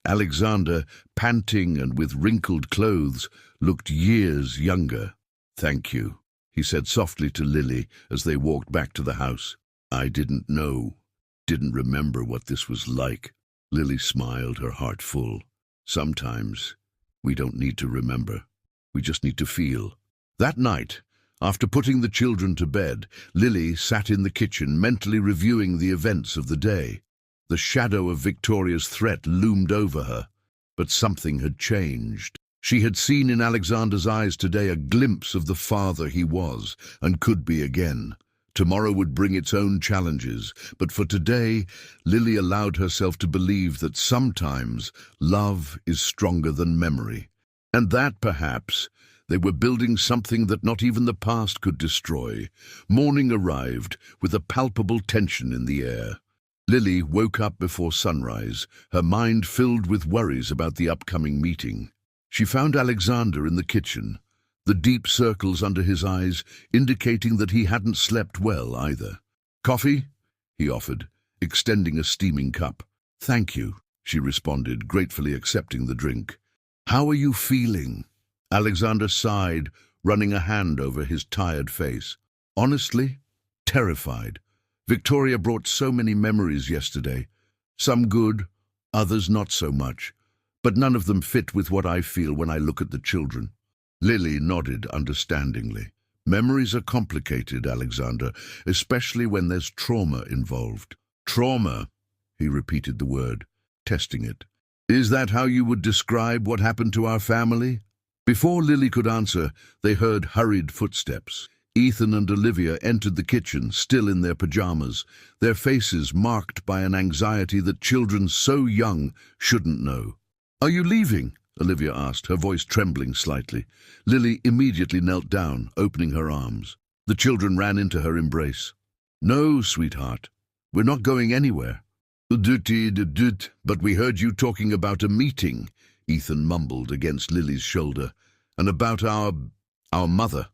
Alexander, panting and with wrinkled clothes, looked years younger. "Thank you," he said softly to Lily as they walked back to the house. "I didn't remember what this was like." Lily smiled, her heart full. "Sometimes we don't need to remember. We just need to feel." That night, after putting the children to bed, Lily sat in the kitchen mentally reviewing the events of the day. The shadow of Victoria's threat loomed over her, but something had changed. She had seen in Alexander's eyes today a glimpse of the father he was and could be again. Tomorrow would bring its own challenges, but for today, Lily allowed herself to believe that sometimes love is stronger than memory, and that, perhaps, they were building something that not even the past could destroy. Morning arrived with a palpable tension in the air. Lily woke up before sunrise, her mind filled with worries about the upcoming meeting. She found Alexander in the kitchen, the deep circles under his eyes indicating that he hadn't slept well either. "Coffee?" he offered, extending a steaming cup. "Thank you," she responded, gratefully accepting the drink. "How are you feeling?" Alexander sighed, running a hand over his tired face. "Honestly, terrified. Victoria brought so many memories yesterday. Some good, others not so much. But none of them fit with what I feel when I look at the children." Lily nodded understandingly. "Memories are complicated, Alexander, especially when there's trauma involved." "Trauma," he repeated the word, testing it. "Is that how you would describe what happened to our family?" Before Lily could answer, they heard hurried footsteps. Ethan and Olivia entered the kitchen, still in their pajamas, their faces marked by an anxiety that children so young shouldn't know. "Are you leaving?" Olivia asked, her voice trembling slightly. Lily immediately knelt down, opening her arms. The children ran into her embrace. "No, sweetheart, we're not going anywhere." But we heard you talking about a meeting," Ethan mumbled against Lily's shoulder, "and about our mother."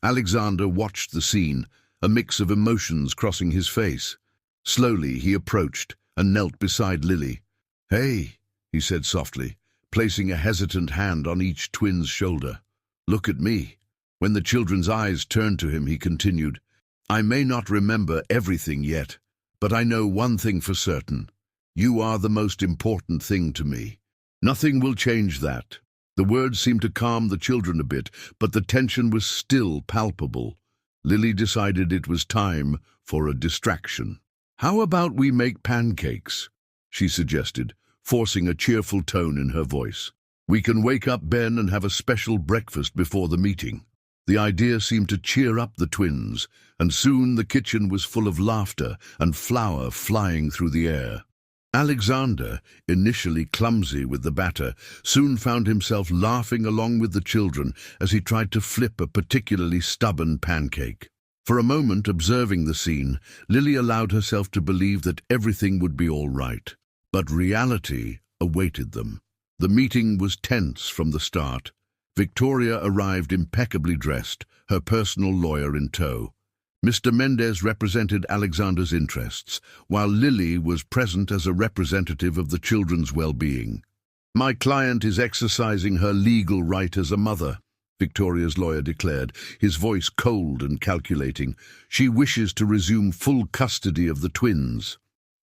Alexander watched the scene, a mix of emotions crossing his face. Slowly he approached and knelt beside Lily. "Hey," he said softly, placing a hesitant hand on each twin's shoulder. "Look at me." When the children's eyes turned to him, he continued, "I may not remember everything yet, but I know one thing for certain. You are the most important thing to me. Nothing will change that." The words seemed to calm the children a bit, but the tension was still palpable. Lily decided it was time for a distraction. "How about we make pancakes?" she suggested, forcing a cheerful tone in her voice. "We can wake up Ben and have a special breakfast before the meeting." The idea seemed to cheer up the twins, and soon the kitchen was full of laughter and flour flying through the air. Alexander, initially clumsy with the batter, soon found himself laughing along with the children as he tried to flip a particularly stubborn pancake. For a moment, observing the scene, Lily allowed herself to believe that everything would be all right. But reality awaited them. The meeting was tense from the start. Victoria arrived impeccably dressed, her personal lawyer in tow. Mr. Mendez represented Alexander's interests, while Lily was present as a representative of the children's well-being. "My client is exercising her legal right as a mother," Victoria's lawyer declared, his voice cold and calculating. "She wishes to resume full custody of the twins."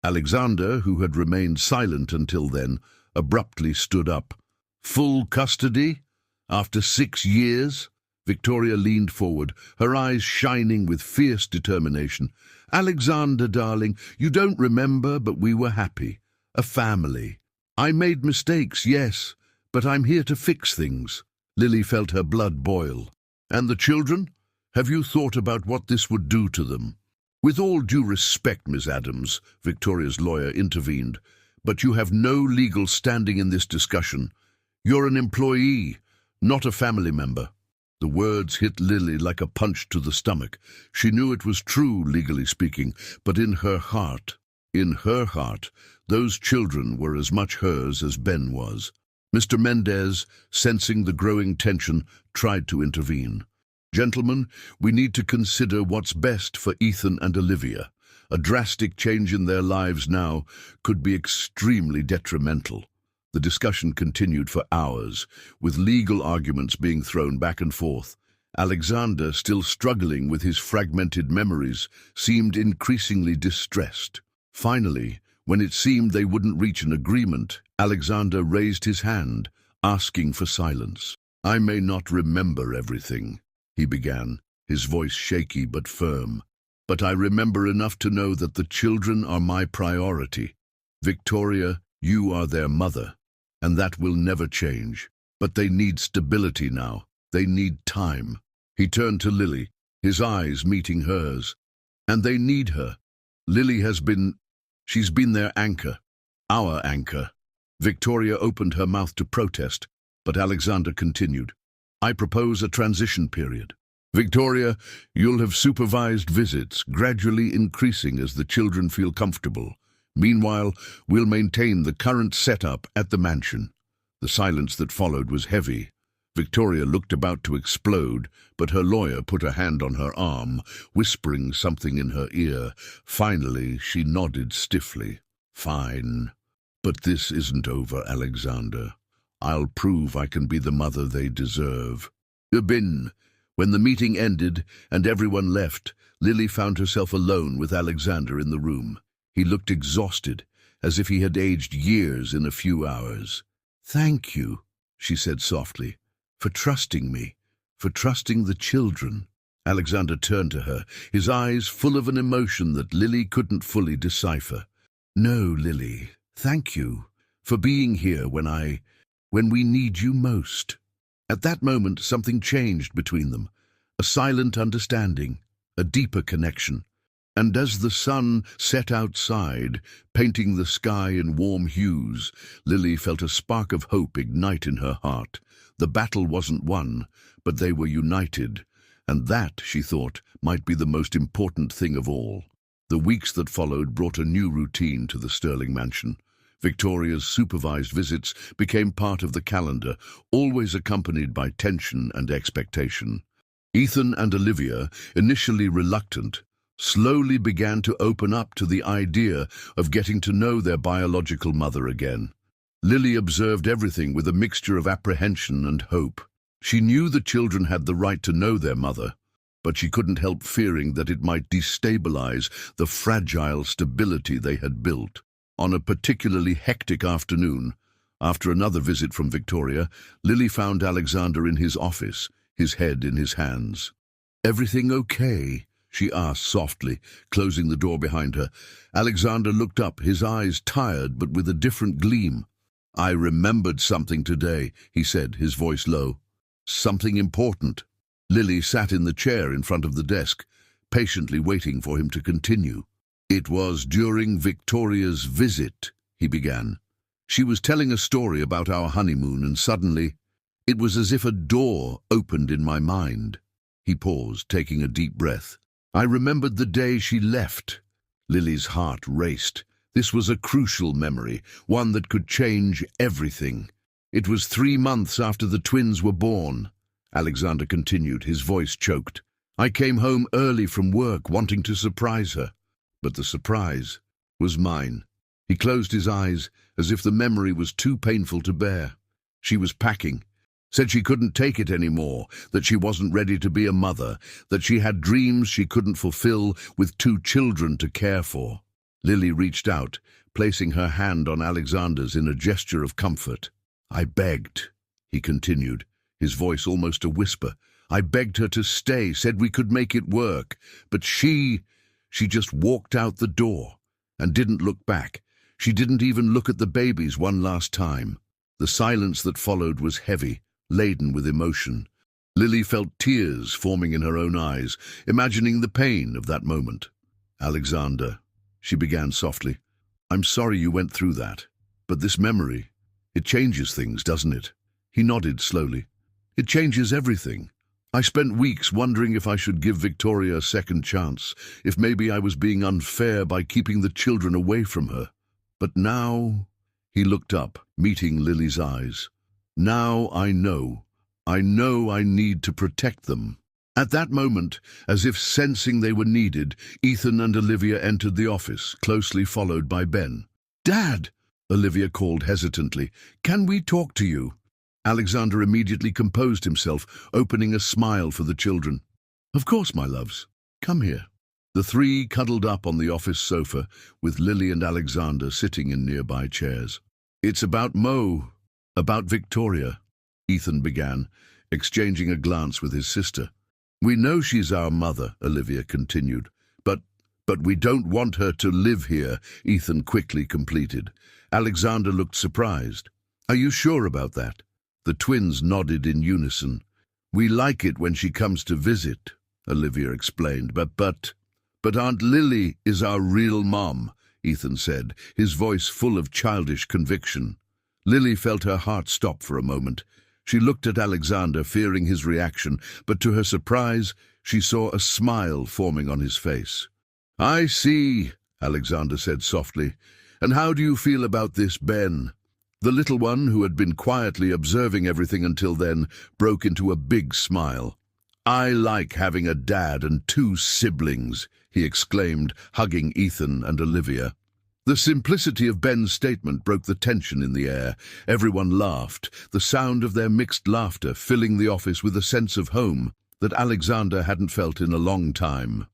Alexander, who had remained silent until then, abruptly stood up. "Full custody? After 6 years?" Victoria leaned forward, her eyes shining with fierce determination. "Alexander, darling, you don't remember, but we were happy. A family. I made mistakes, yes, but I'm here to fix things." Lily felt her blood boil. "And the children? Have you thought about what this would do to them?" "With all due respect, Miss Adams," Victoria's lawyer intervened, "but you have no legal standing in this discussion. You're an employee, not a family member." The words hit Lily like a punch to the stomach. She knew it was true, legally speaking, but in her heart, those children were as much hers as Ben was. Mr. Mendez, sensing the growing tension, tried to intervene. "Gentlemen, we need to consider what's best for Ethan and Olivia. A drastic change in their lives now could be extremely detrimental." The discussion continued for hours, with legal arguments being thrown back and forth. Alexander, still struggling with his fragmented memories, seemed increasingly distressed. Finally, when it seemed they wouldn't reach an agreement, Alexander raised his hand, asking for silence. "I may not remember everything," he began, his voice shaky but firm, "but I remember enough to know that the children are my priority. Victoria, you are their mother, and that will never change. But they need stability now. They need time." He turned to Lily, his eyes meeting hers. "And they need her. Lily she's been their anchor. Our anchor." Victoria opened her mouth to protest, but Alexander continued. "I propose a transition period. Victoria, you'll have supervised visits, gradually increasing as the children feel comfortable. Meanwhile, we'll maintain the current setup at the mansion." The silence that followed was heavy. Victoria looked about to explode, but her lawyer put a hand on her arm, whispering something in her ear. Finally, she nodded stiffly. "Fine. But this isn't over, Alexander. I'll prove I can be the mother they deserve." When the meeting ended and everyone left, Lily found herself alone with Alexander in the room. He looked exhausted, as if he had aged years in a few hours. "Thank you," she said softly, "for trusting me, for trusting the children." Alexander turned to her, his eyes full of an emotion that Lily couldn't fully decipher. "No, Lily, thank you for being here when we need you most." At that moment, something changed between them, a silent understanding, a deeper connection. And as the sun set outside, painting the sky in warm hues, Lily felt a spark of hope ignite in her heart. The battle wasn't won, but they were united. And that, she thought, might be the most important thing of all. The weeks that followed brought a new routine to the Sterling mansion. Victoria's supervised visits became part of the calendar, always accompanied by tension and expectation. Ethan and Olivia, initially reluctant, slowly began to open up to the idea of getting to know their biological mother again. Lily observed everything with a mixture of apprehension and hope. She knew the children had the right to know their mother, but she couldn't help fearing that it might destabilize the fragile stability they had built. On a particularly hectic afternoon, after another visit from Victoria, Lily found Alexander in his office, his head in his hands. "Everything okay?" she asked softly, closing the door behind her. Alexander looked up, his eyes tired but with a different gleam. "I remembered something today," he said, his voice low. "Something important." Lily sat in the chair in front of the desk, patiently waiting for him to continue. "It was during Victoria's visit," he began. "She was telling a story about our honeymoon, and suddenly, it was as if a door opened in my mind." He paused, taking a deep breath. "I remembered the day she left." Lily's heart raced. This was a crucial memory, one that could change everything. "It was 3 months after the twins were born," Alexander continued, his voice choked. "I came home early from work, wanting to surprise her. But the surprise was mine." He closed his eyes, as if the memory was too painful to bear. She was packing. Said she couldn't take it anymore, that she wasn't ready to be a mother, that she had dreams she couldn't fulfill with 2 children to care for. Lily reached out, placing her hand on Alexander's in a gesture of comfort. "I begged," he continued, his voice almost a whisper. "I begged her to stay, said we could make it work, but she just walked out the door and didn't look back. She didn't even look at the babies one last time." The silence that followed was heavy, laden with emotion. Lily felt tears forming in her own eyes, imagining the pain of that moment. "Alexander," she began softly, "I'm sorry you went through that. But this memory, it changes things, doesn't it?" He nodded slowly. "It changes everything. I spent weeks wondering if I should give Victoria a second chance, if maybe I was being unfair by keeping the children away from her. But now," he looked up, meeting Lily's eyes, "now I know I need to protect them." At that moment, as if sensing they were needed, Ethan and Olivia entered the office, closely followed by Ben. "Dad," Olivia called hesitantly, "can we talk to you?" Alexander immediately composed himself, opening a smile for the children. "Of course, my loves. Come here." The 3 cuddled up on the office sofa, with Lily and Alexander sitting in nearby chairs. "It's about about Victoria," Ethan began, exchanging a glance with his sister. "We know she's our mother," Olivia continued, but we don't want her to live here," Ethan quickly completed. Alexander looked surprised. "Are you sure about that?" The twins nodded in unison. "We like it when she comes to visit," Olivia explained, but Aunt Lily is our real mom," Ethan said, his voice full of childish conviction. Lily felt her heart stop for a moment. She looked at Alexander, fearing his reaction, but to her surprise, she saw a smile forming on his face. "I see," Alexander said softly. "And how do you feel about this, Ben?" The little one, who had been quietly observing everything until then, broke into a big smile. "I like having a dad and 2 siblings," he exclaimed, hugging Ethan and Olivia. The simplicity of Ben's statement broke the tension in the air. Everyone laughed, the sound of their mixed laughter filling the office with a sense of home that Alexander hadn't felt in a long time.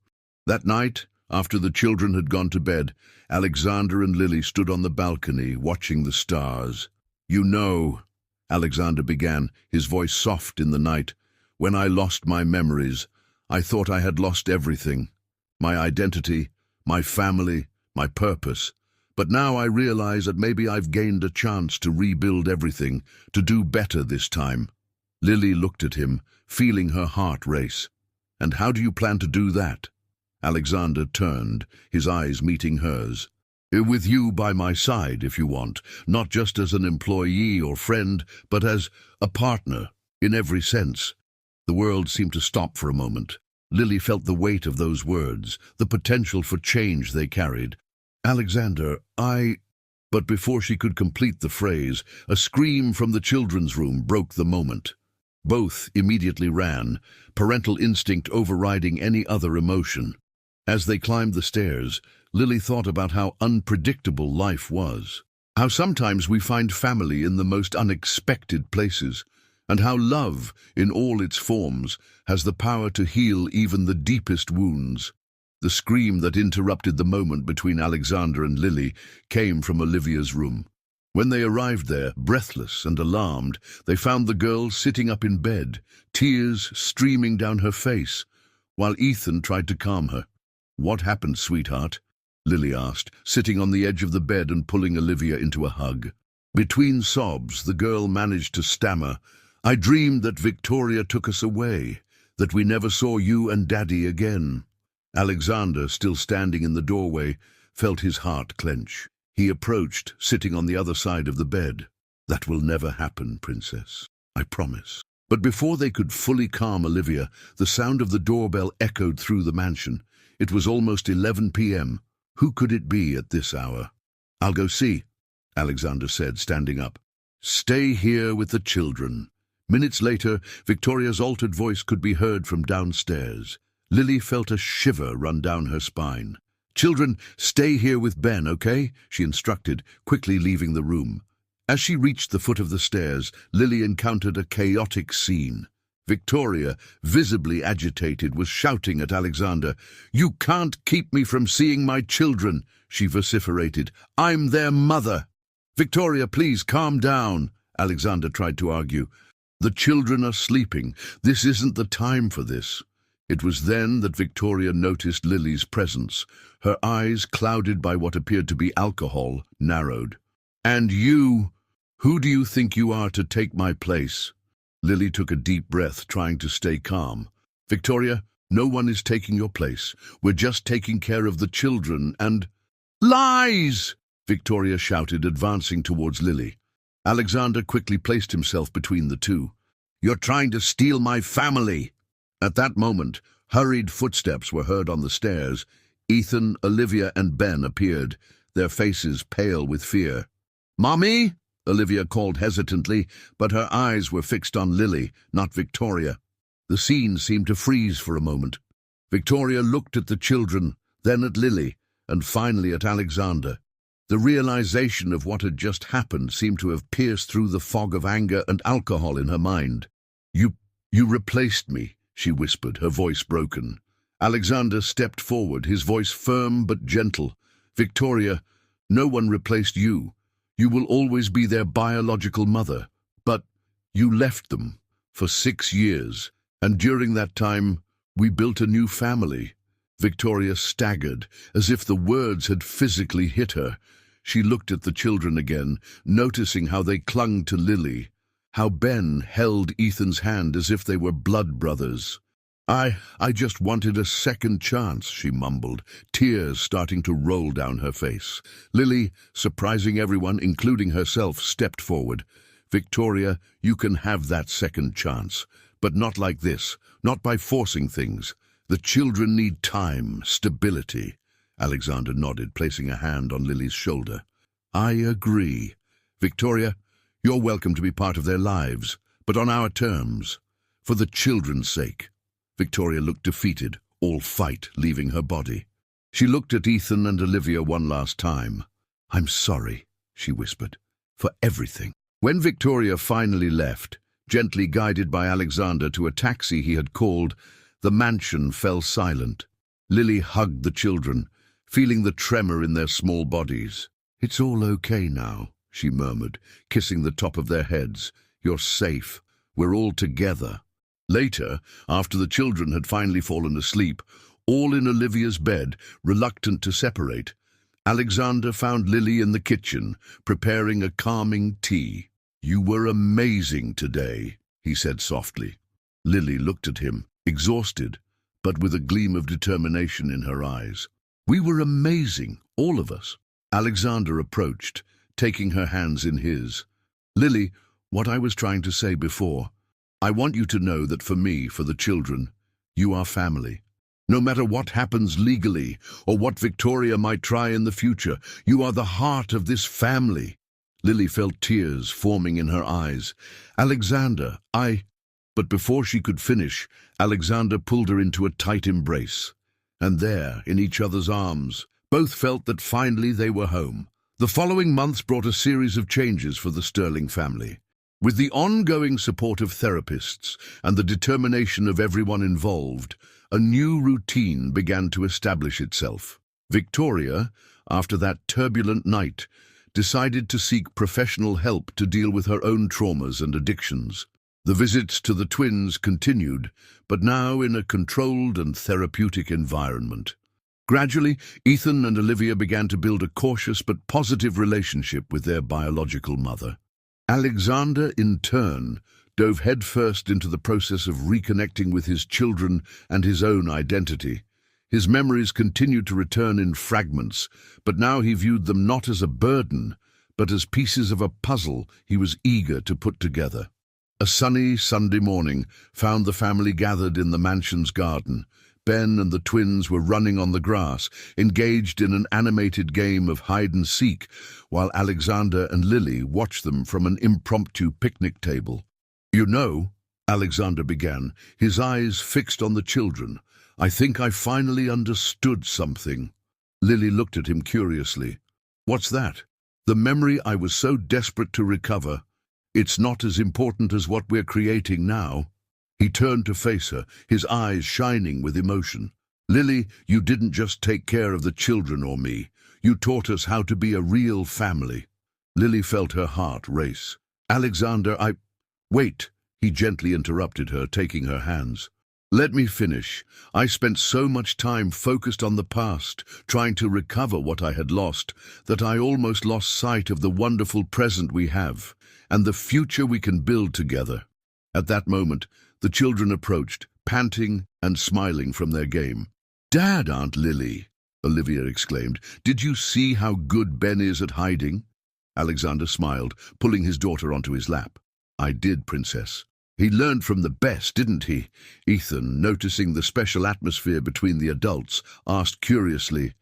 That night, After the children had gone to bed, Alexander and Lily stood on the balcony, watching the stars. "You know," Alexander began, his voice soft in the night, "when I lost my memories, I thought I had lost everything. My identity, my family, my purpose. But now I realize that maybe I've gained a chance to rebuild everything, to do better this time." Lily looked at him, feeling her heart race. "And how do you plan to do that?" Alexander turned, his eyes meeting hers. "With you by my side, if you want, not just as an employee or friend, but as a partner, in every sense." The world seemed to stop for a moment. Lily felt the weight of those words, the potential for change they carried. "Alexander, But before she could complete the phrase, a scream from the children's room broke the moment. Both immediately ran, parental instinct overriding any other emotion. As they climbed the stairs, Lily thought about how unpredictable life was. How sometimes we find family in the most unexpected places, and how love, in all its forms, has the power to heal even the deepest wounds. The scream that interrupted the moment between Alexander and Lily came from Olivia's room. When they arrived there, breathless and alarmed, they found the girl sitting up in bed, tears streaming down her face, while Ethan tried to calm her. "What happened, sweetheart?" Lily asked, sitting on the edge of the bed and pulling Olivia into a hug. Between sobs, the girl managed to stammer, "I dreamed that Victoria took us away, that we never saw you and Daddy again." Alexander, still standing in the doorway, felt his heart clench. He approached, sitting on the other side of the bed. "That will never happen, Princess. I promise." But before they could fully calm Olivia, the sound of the doorbell echoed through the mansion. It was almost 11 p.m. Who could it be at this hour? "I'll go see," Alexander said, standing up. "Stay here with the children." Minutes later, Victoria's altered voice could be heard from downstairs. Lily felt a shiver run down her spine. "Children, stay here with Ben, okay?" she instructed, quickly leaving the room. As she reached the foot of the stairs, Lily encountered a chaotic scene. Victoria, visibly agitated, was shouting at Alexander. "You can't keep me from seeing my children," she vociferated. "I'm their mother." "Victoria, please calm down," Alexander tried to argue. "The children are sleeping. This isn't the time for this." It was then that Victoria noticed Lily's presence. Her eyes, clouded by what appeared to be alcohol, narrowed. "And you? Who do you think you are to take my place?" Lily took a deep breath, trying to stay calm. "Victoria, no one is taking your place. We're just taking care of the children and—" "Lies!" Victoria shouted, advancing towards Lily. Alexander quickly placed himself between the two. "You're trying to steal my family!" At that moment, hurried footsteps were heard on the stairs. Ethan, Olivia, and Ben appeared, their faces pale with fear. "Mommy?" Olivia called hesitantly, but her eyes were fixed on Lily, not Victoria. The scene seemed to freeze for a moment. Victoria looked at the children, then at Lily, and finally at Alexander. The realization of what had just happened seemed to have pierced through the fog of anger and alcohol in her mind. You replaced me," she whispered, her voice broken. Alexander stepped forward, his voice firm but gentle. "Victoria, no one replaced you. You will always be their biological mother. But you left them for 6 years, and during that time, we built a new family." Victoria staggered, as if the words had physically hit her. She looked at the children again, noticing how they clung to Lily, how Ben held Ethan's hand as if they were blood brothers. I just wanted a second chance," she mumbled, tears starting to roll down her face. Lily, surprising everyone, including herself, stepped forward. "Victoria, you can have that second chance, but not like this, not by forcing things. The children need time, stability." Alexander nodded, placing a hand on Lily's shoulder. "I agree. Victoria, you're welcome to be part of their lives, but on our terms, for the children's sake." Victoria looked defeated, all fight leaving her body. She looked at Ethan and Olivia one last time. "I'm sorry," she whispered, "for everything." When Victoria finally left, gently guided by Alexander to a taxi he had called, the mansion fell silent. Lily hugged the children, feeling the tremor in their small bodies. "It's all okay now," she murmured, kissing the top of their heads. "You're safe. We're all together." Later, after the children had finally fallen asleep, all in Olivia's bed, reluctant to separate, Alexander found Lily in the kitchen, preparing a calming tea. "You were amazing today," he said softly. Lily looked at him, exhausted, but with a gleam of determination in her eyes. "We were amazing, all of us." Alexander approached, taking her hands in his. "Lily, what I was trying to say before, I want you to know that for me, for the children, you are family. No matter what happens legally or what Victoria might try in the future, you are the heart of this family." Lily felt tears forming in her eyes. "Alexander, But before she could finish, Alexander pulled her into a tight embrace. And there, in each other's arms, both felt that finally they were home. The following months brought a series of changes for the Sterling family. With the ongoing support of therapists and the determination of everyone involved, a new routine began to establish itself. Victoria, after that turbulent night, decided to seek professional help to deal with her own traumas and addictions. The visits to the twins continued, but now in a controlled and therapeutic environment. Gradually, Ethan and Olivia began to build a cautious but positive relationship with their biological mother. Alexander, in turn, dove headfirst into the process of reconnecting with his children and his own identity. His memories continued to return in fragments, but now he viewed them not as a burden, but as pieces of a puzzle he was eager to put together. A sunny Sunday morning found the family gathered in the mansion's garden. Ben and the twins were running on the grass, engaged in an animated game of hide-and-seek, while Alexander and Lily watched them from an impromptu picnic table. "You know," Alexander began, his eyes fixed on the children, "I think I finally understood something." Lily looked at him curiously. "What's that?" "The memory I was so desperate to recover. It's not as important as what we're creating now." He turned to face her, his eyes shining with emotion. "Lily, you didn't just take care of the children or me. You taught us how to be a real family." Lily felt her heart race. "Alexander, Wait," he gently interrupted her, taking her hands. "Let me finish. I spent so much time focused on the past, trying to recover what I had lost, that I almost lost sight of the wonderful present we have, and the future we can build together." At that moment, the children approached, panting and smiling from their game. "Dad, Aunt Lily," Olivia exclaimed, "did you see how good Ben is at hiding?" Alexander smiled, pulling his daughter onto his lap. "I did, Princess. He learned from the best, didn't he?" Ethan, noticing the special atmosphere between the adults, asked curiously,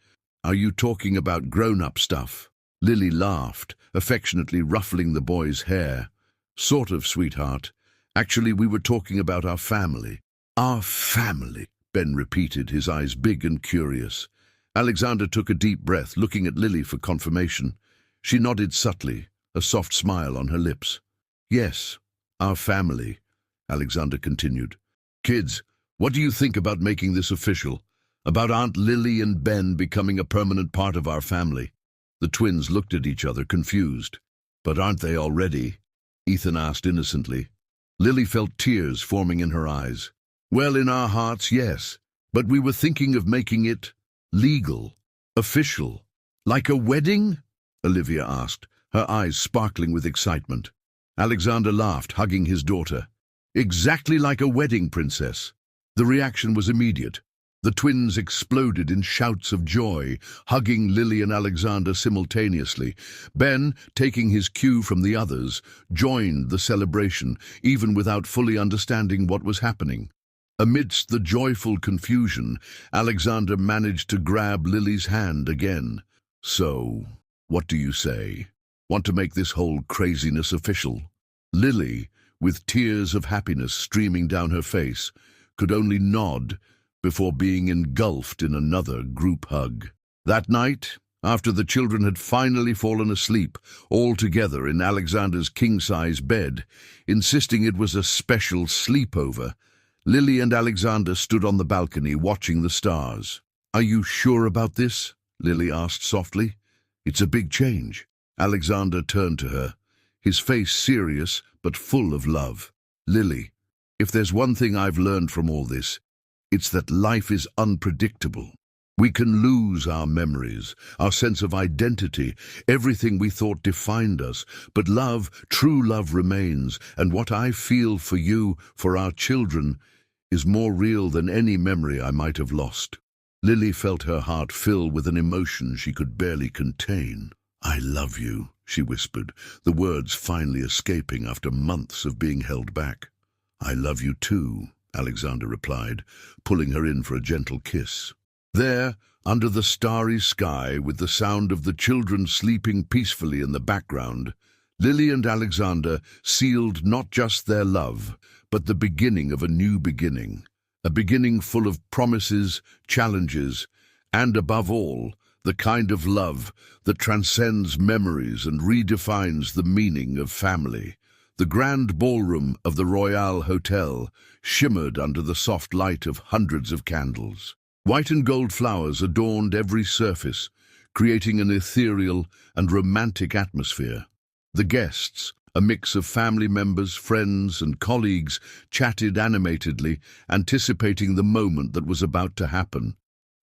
"Are you talking about grown-up stuff?" Lily laughed, affectionately ruffling the boy's hair. "Sort of, sweetheart. Actually, we were talking about our family." "Our family," Ben repeated, his eyes big and curious. Alexander took a deep breath, looking at Lily for confirmation. She nodded subtly, a soft smile on her lips. "Yes, our family," Alexander continued. "Kids, what do you think about making this official? About Aunt Lily and Ben becoming a permanent part of our family?" The twins looked at each other, confused. "But aren't they already?" Ethan asked innocently. Lily felt tears forming in her eyes. "Well, in our hearts, yes. But we were thinking of making it legal, official." "Like a wedding?" Olivia asked, her eyes sparkling with excitement. Alexander laughed, hugging his daughter. "Exactly like a wedding, Princess." The reaction was immediate. The twins exploded in shouts of joy, hugging Lily and Alexander simultaneously. Ben, taking his cue from the others, joined the celebration, even without fully understanding what was happening. Amidst the joyful confusion, Alexander managed to grab Lily's hand again. "So, what do you say? Want to make this whole craziness official?" Lily, with tears of happiness streaming down her face, could only nod before being engulfed in another group hug. That night, after the children had finally fallen asleep, all together in Alexander's king-size bed, insisting it was a special sleepover, Lily and Alexander stood on the balcony watching the stars. "Are you sure about this?" Lily asked softly. "It's a big change." Alexander turned to her, his face serious but full of love. "Lily, if there's one thing I've learned from all this, it's that life is unpredictable. We can lose our memories, our sense of identity, everything we thought defined us. But love, true love remains, and what I feel for you, for our children, is more real than any memory I might have lost." Lily felt her heart fill with an emotion she could barely contain. "I love you," she whispered, the words finally escaping after months of being held back. "I love you too," Alexander replied, pulling her in for a gentle kiss. There, under the starry sky, with the sound of the children sleeping peacefully in the background, Lily and Alexander sealed not just their love, but the beginning of a new beginning. A beginning full of promises, challenges, and above all, the kind of love that transcends memories and redefines the meaning of family. The grand ballroom of the Royale Hotel shimmered under the soft light of hundreds of candles. White and gold flowers adorned every surface, creating an ethereal and romantic atmosphere. The guests, a mix of family members, friends, and colleagues, chatted animatedly, anticipating the moment that was about to happen.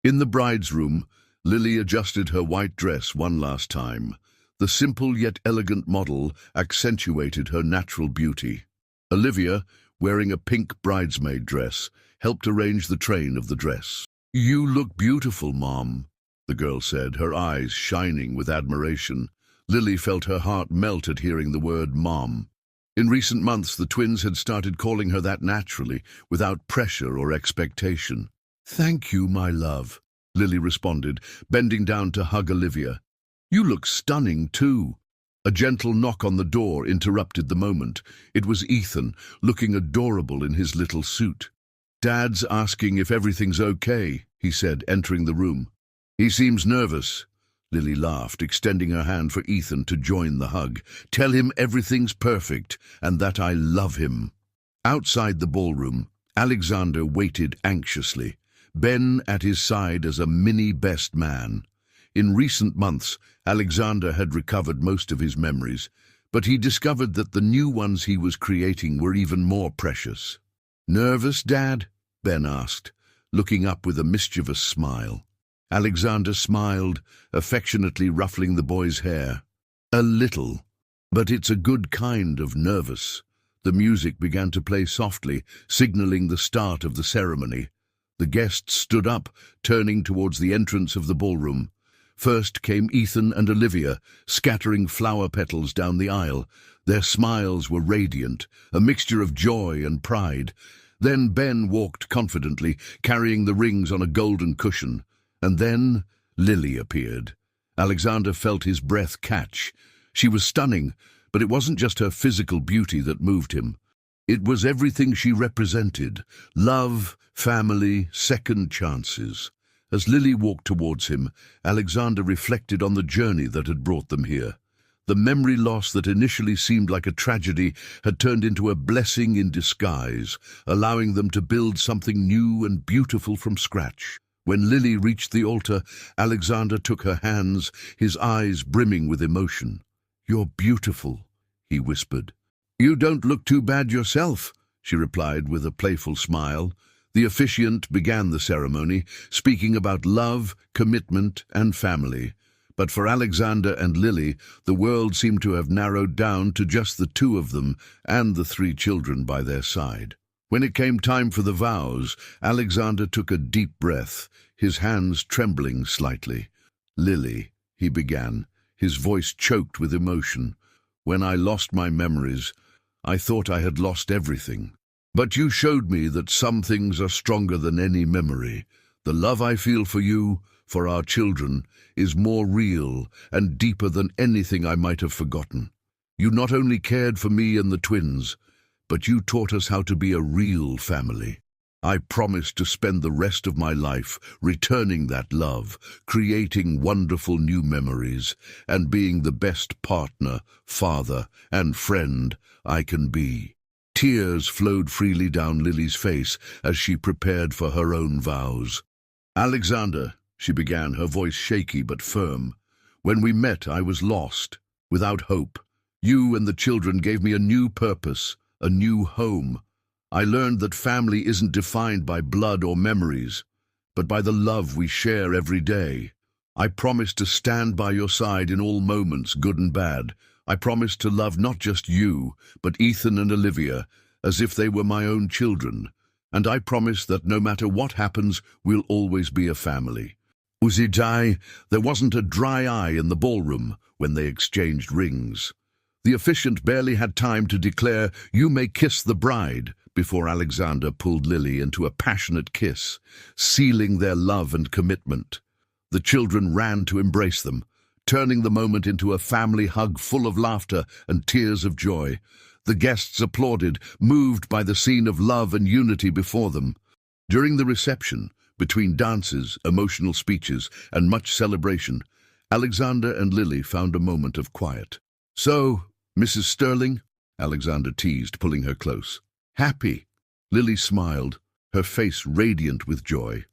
In the bride's room, Lily adjusted her white dress one last time. The simple yet elegant model accentuated her natural beauty. Olivia, wearing a pink bridesmaid dress, helped arrange the train of the dress. "You look beautiful, Mom," the girl said, her eyes shining with admiration. Lily felt her heart melt at hearing the word Mom. In recent months, the twins had started calling her that naturally, without pressure or expectation. "Thank you, my love," Lily responded, bending down to hug Olivia. "You look stunning, too." A gentle knock on the door interrupted the moment. It was Ethan, looking adorable in his little suit. "Dad's asking if everything's okay," he said, entering the room. "He seems nervous." Lily laughed, extending her hand for Ethan to join the hug. "Tell him everything's perfect and that I love him." Outside the ballroom, Alexander waited anxiously, Ben at his side as a mini best man. In recent months, Alexander had recovered most of his memories, but he discovered that the new ones he was creating were even more precious. "Nervous, Dad?" Ben asked, looking up with a mischievous smile. Alexander smiled, affectionately ruffling the boy's hair. "A little, but it's a good kind of nervous." The music began to play softly, signaling the start of the ceremony. The guests stood up, turning towards the entrance of the ballroom. First came Ethan and Olivia, scattering flower petals down the aisle. Their smiles were radiant, a mixture of joy and pride. Then Ben walked confidently, carrying the rings on a golden cushion. And then Lily appeared. Alexander felt his breath catch. She was stunning, but it wasn't just her physical beauty that moved him. It was everything she represented: love, family, second chances. As Lily walked towards him, Alexander reflected on the journey that had brought them here. The memory loss that initially seemed like a tragedy had turned into a blessing in disguise, allowing them to build something new and beautiful from scratch. When Lily reached the altar, Alexander took her hands, his eyes brimming with emotion. "You're beautiful," he whispered. "You don't look too bad yourself," she replied with a playful smile. The officiant began the ceremony, speaking about love, commitment, and family. But for Alexander and Lily, the world seemed to have narrowed down to just the two of them and the 3 children by their side. When it came time for the vows, Alexander took a deep breath, his hands trembling slightly. "Lily," he began, his voice choked with emotion, "when I lost my memories, I thought I had lost everything. But you showed me that some things are stronger than any memory. The love I feel for you, for our children, is more real and deeper than anything I might have forgotten. You not only cared for me and the twins, but you taught us how to be a real family. I promise to spend the rest of my life returning that love, creating wonderful new memories, and being the best partner, father, and friend I can be." Tears flowed freely down Lily's face as she prepared for her own vows. "Alexander," she began, her voice shaky but firm, "when we met, I was lost, without hope. You and the children gave me a new purpose, a new home. I learned that family isn't defined by blood or memories, but by the love we share every day. I promised to stand by your side in all moments, good and bad. I promised to love not just you, but Ethan and Olivia, as if they were my own children. And I promised that no matter what happens, we'll always be a family." Uzidai, there wasn't a dry eye in the ballroom when they exchanged rings. The officiant barely had time to declare, "You may kiss the bride," before Alexander pulled Lily into a passionate kiss, sealing their love and commitment. The children ran to embrace them, turning the moment into a family hug full of laughter and tears of joy. The guests applauded, moved by the scene of love and unity before them. During the reception, between dances, emotional speeches, and much celebration, Alexander and Lily found a moment of quiet. "So, Mrs. Sterling," Alexander teased, pulling her close. "Happy?" Lily smiled, her face radiant with joy.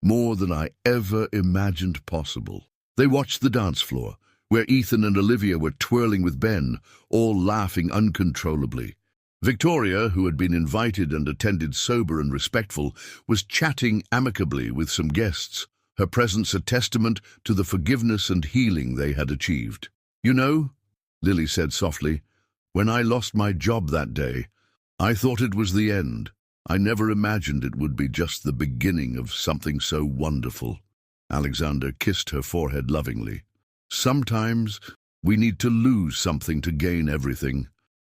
"More than I ever imagined possible." They watched the dance floor, where Ethan and Olivia were twirling with Ben, all laughing uncontrollably. Victoria, who had been invited and attended sober and respectful, was chatting amicably with some guests, her presence a testament to the forgiveness and healing they had achieved. "You know," Lily said softly, "when I lost my job that day, I thought it was the end. I never imagined it would be just the beginning of something so wonderful." Alexander kissed her forehead lovingly. "Sometimes we need to lose something to gain everything."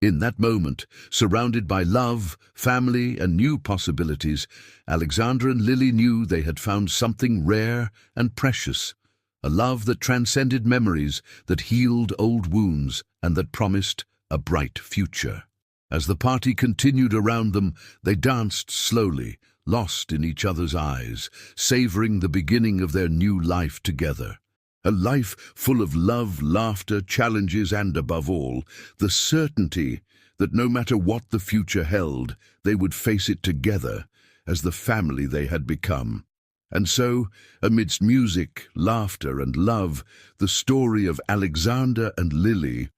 In that moment, surrounded by love, family, and new possibilities, Alexander and Lily knew they had found something rare and precious, a love that transcended memories, that healed old wounds, and that promised a bright future. As the party continued around them, they danced slowly, lost in each other's eyes, savoring the beginning of their new life together. A life full of love, laughter, challenges, and above all, the certainty that no matter what the future held, they would face it together as the family they had become. And so, amidst music, laughter, and love, the story of Alexander and Lily,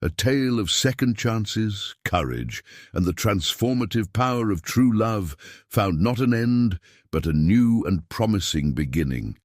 a tale of second chances, courage, and the transformative power of true love, found not an end, but a new and promising beginning.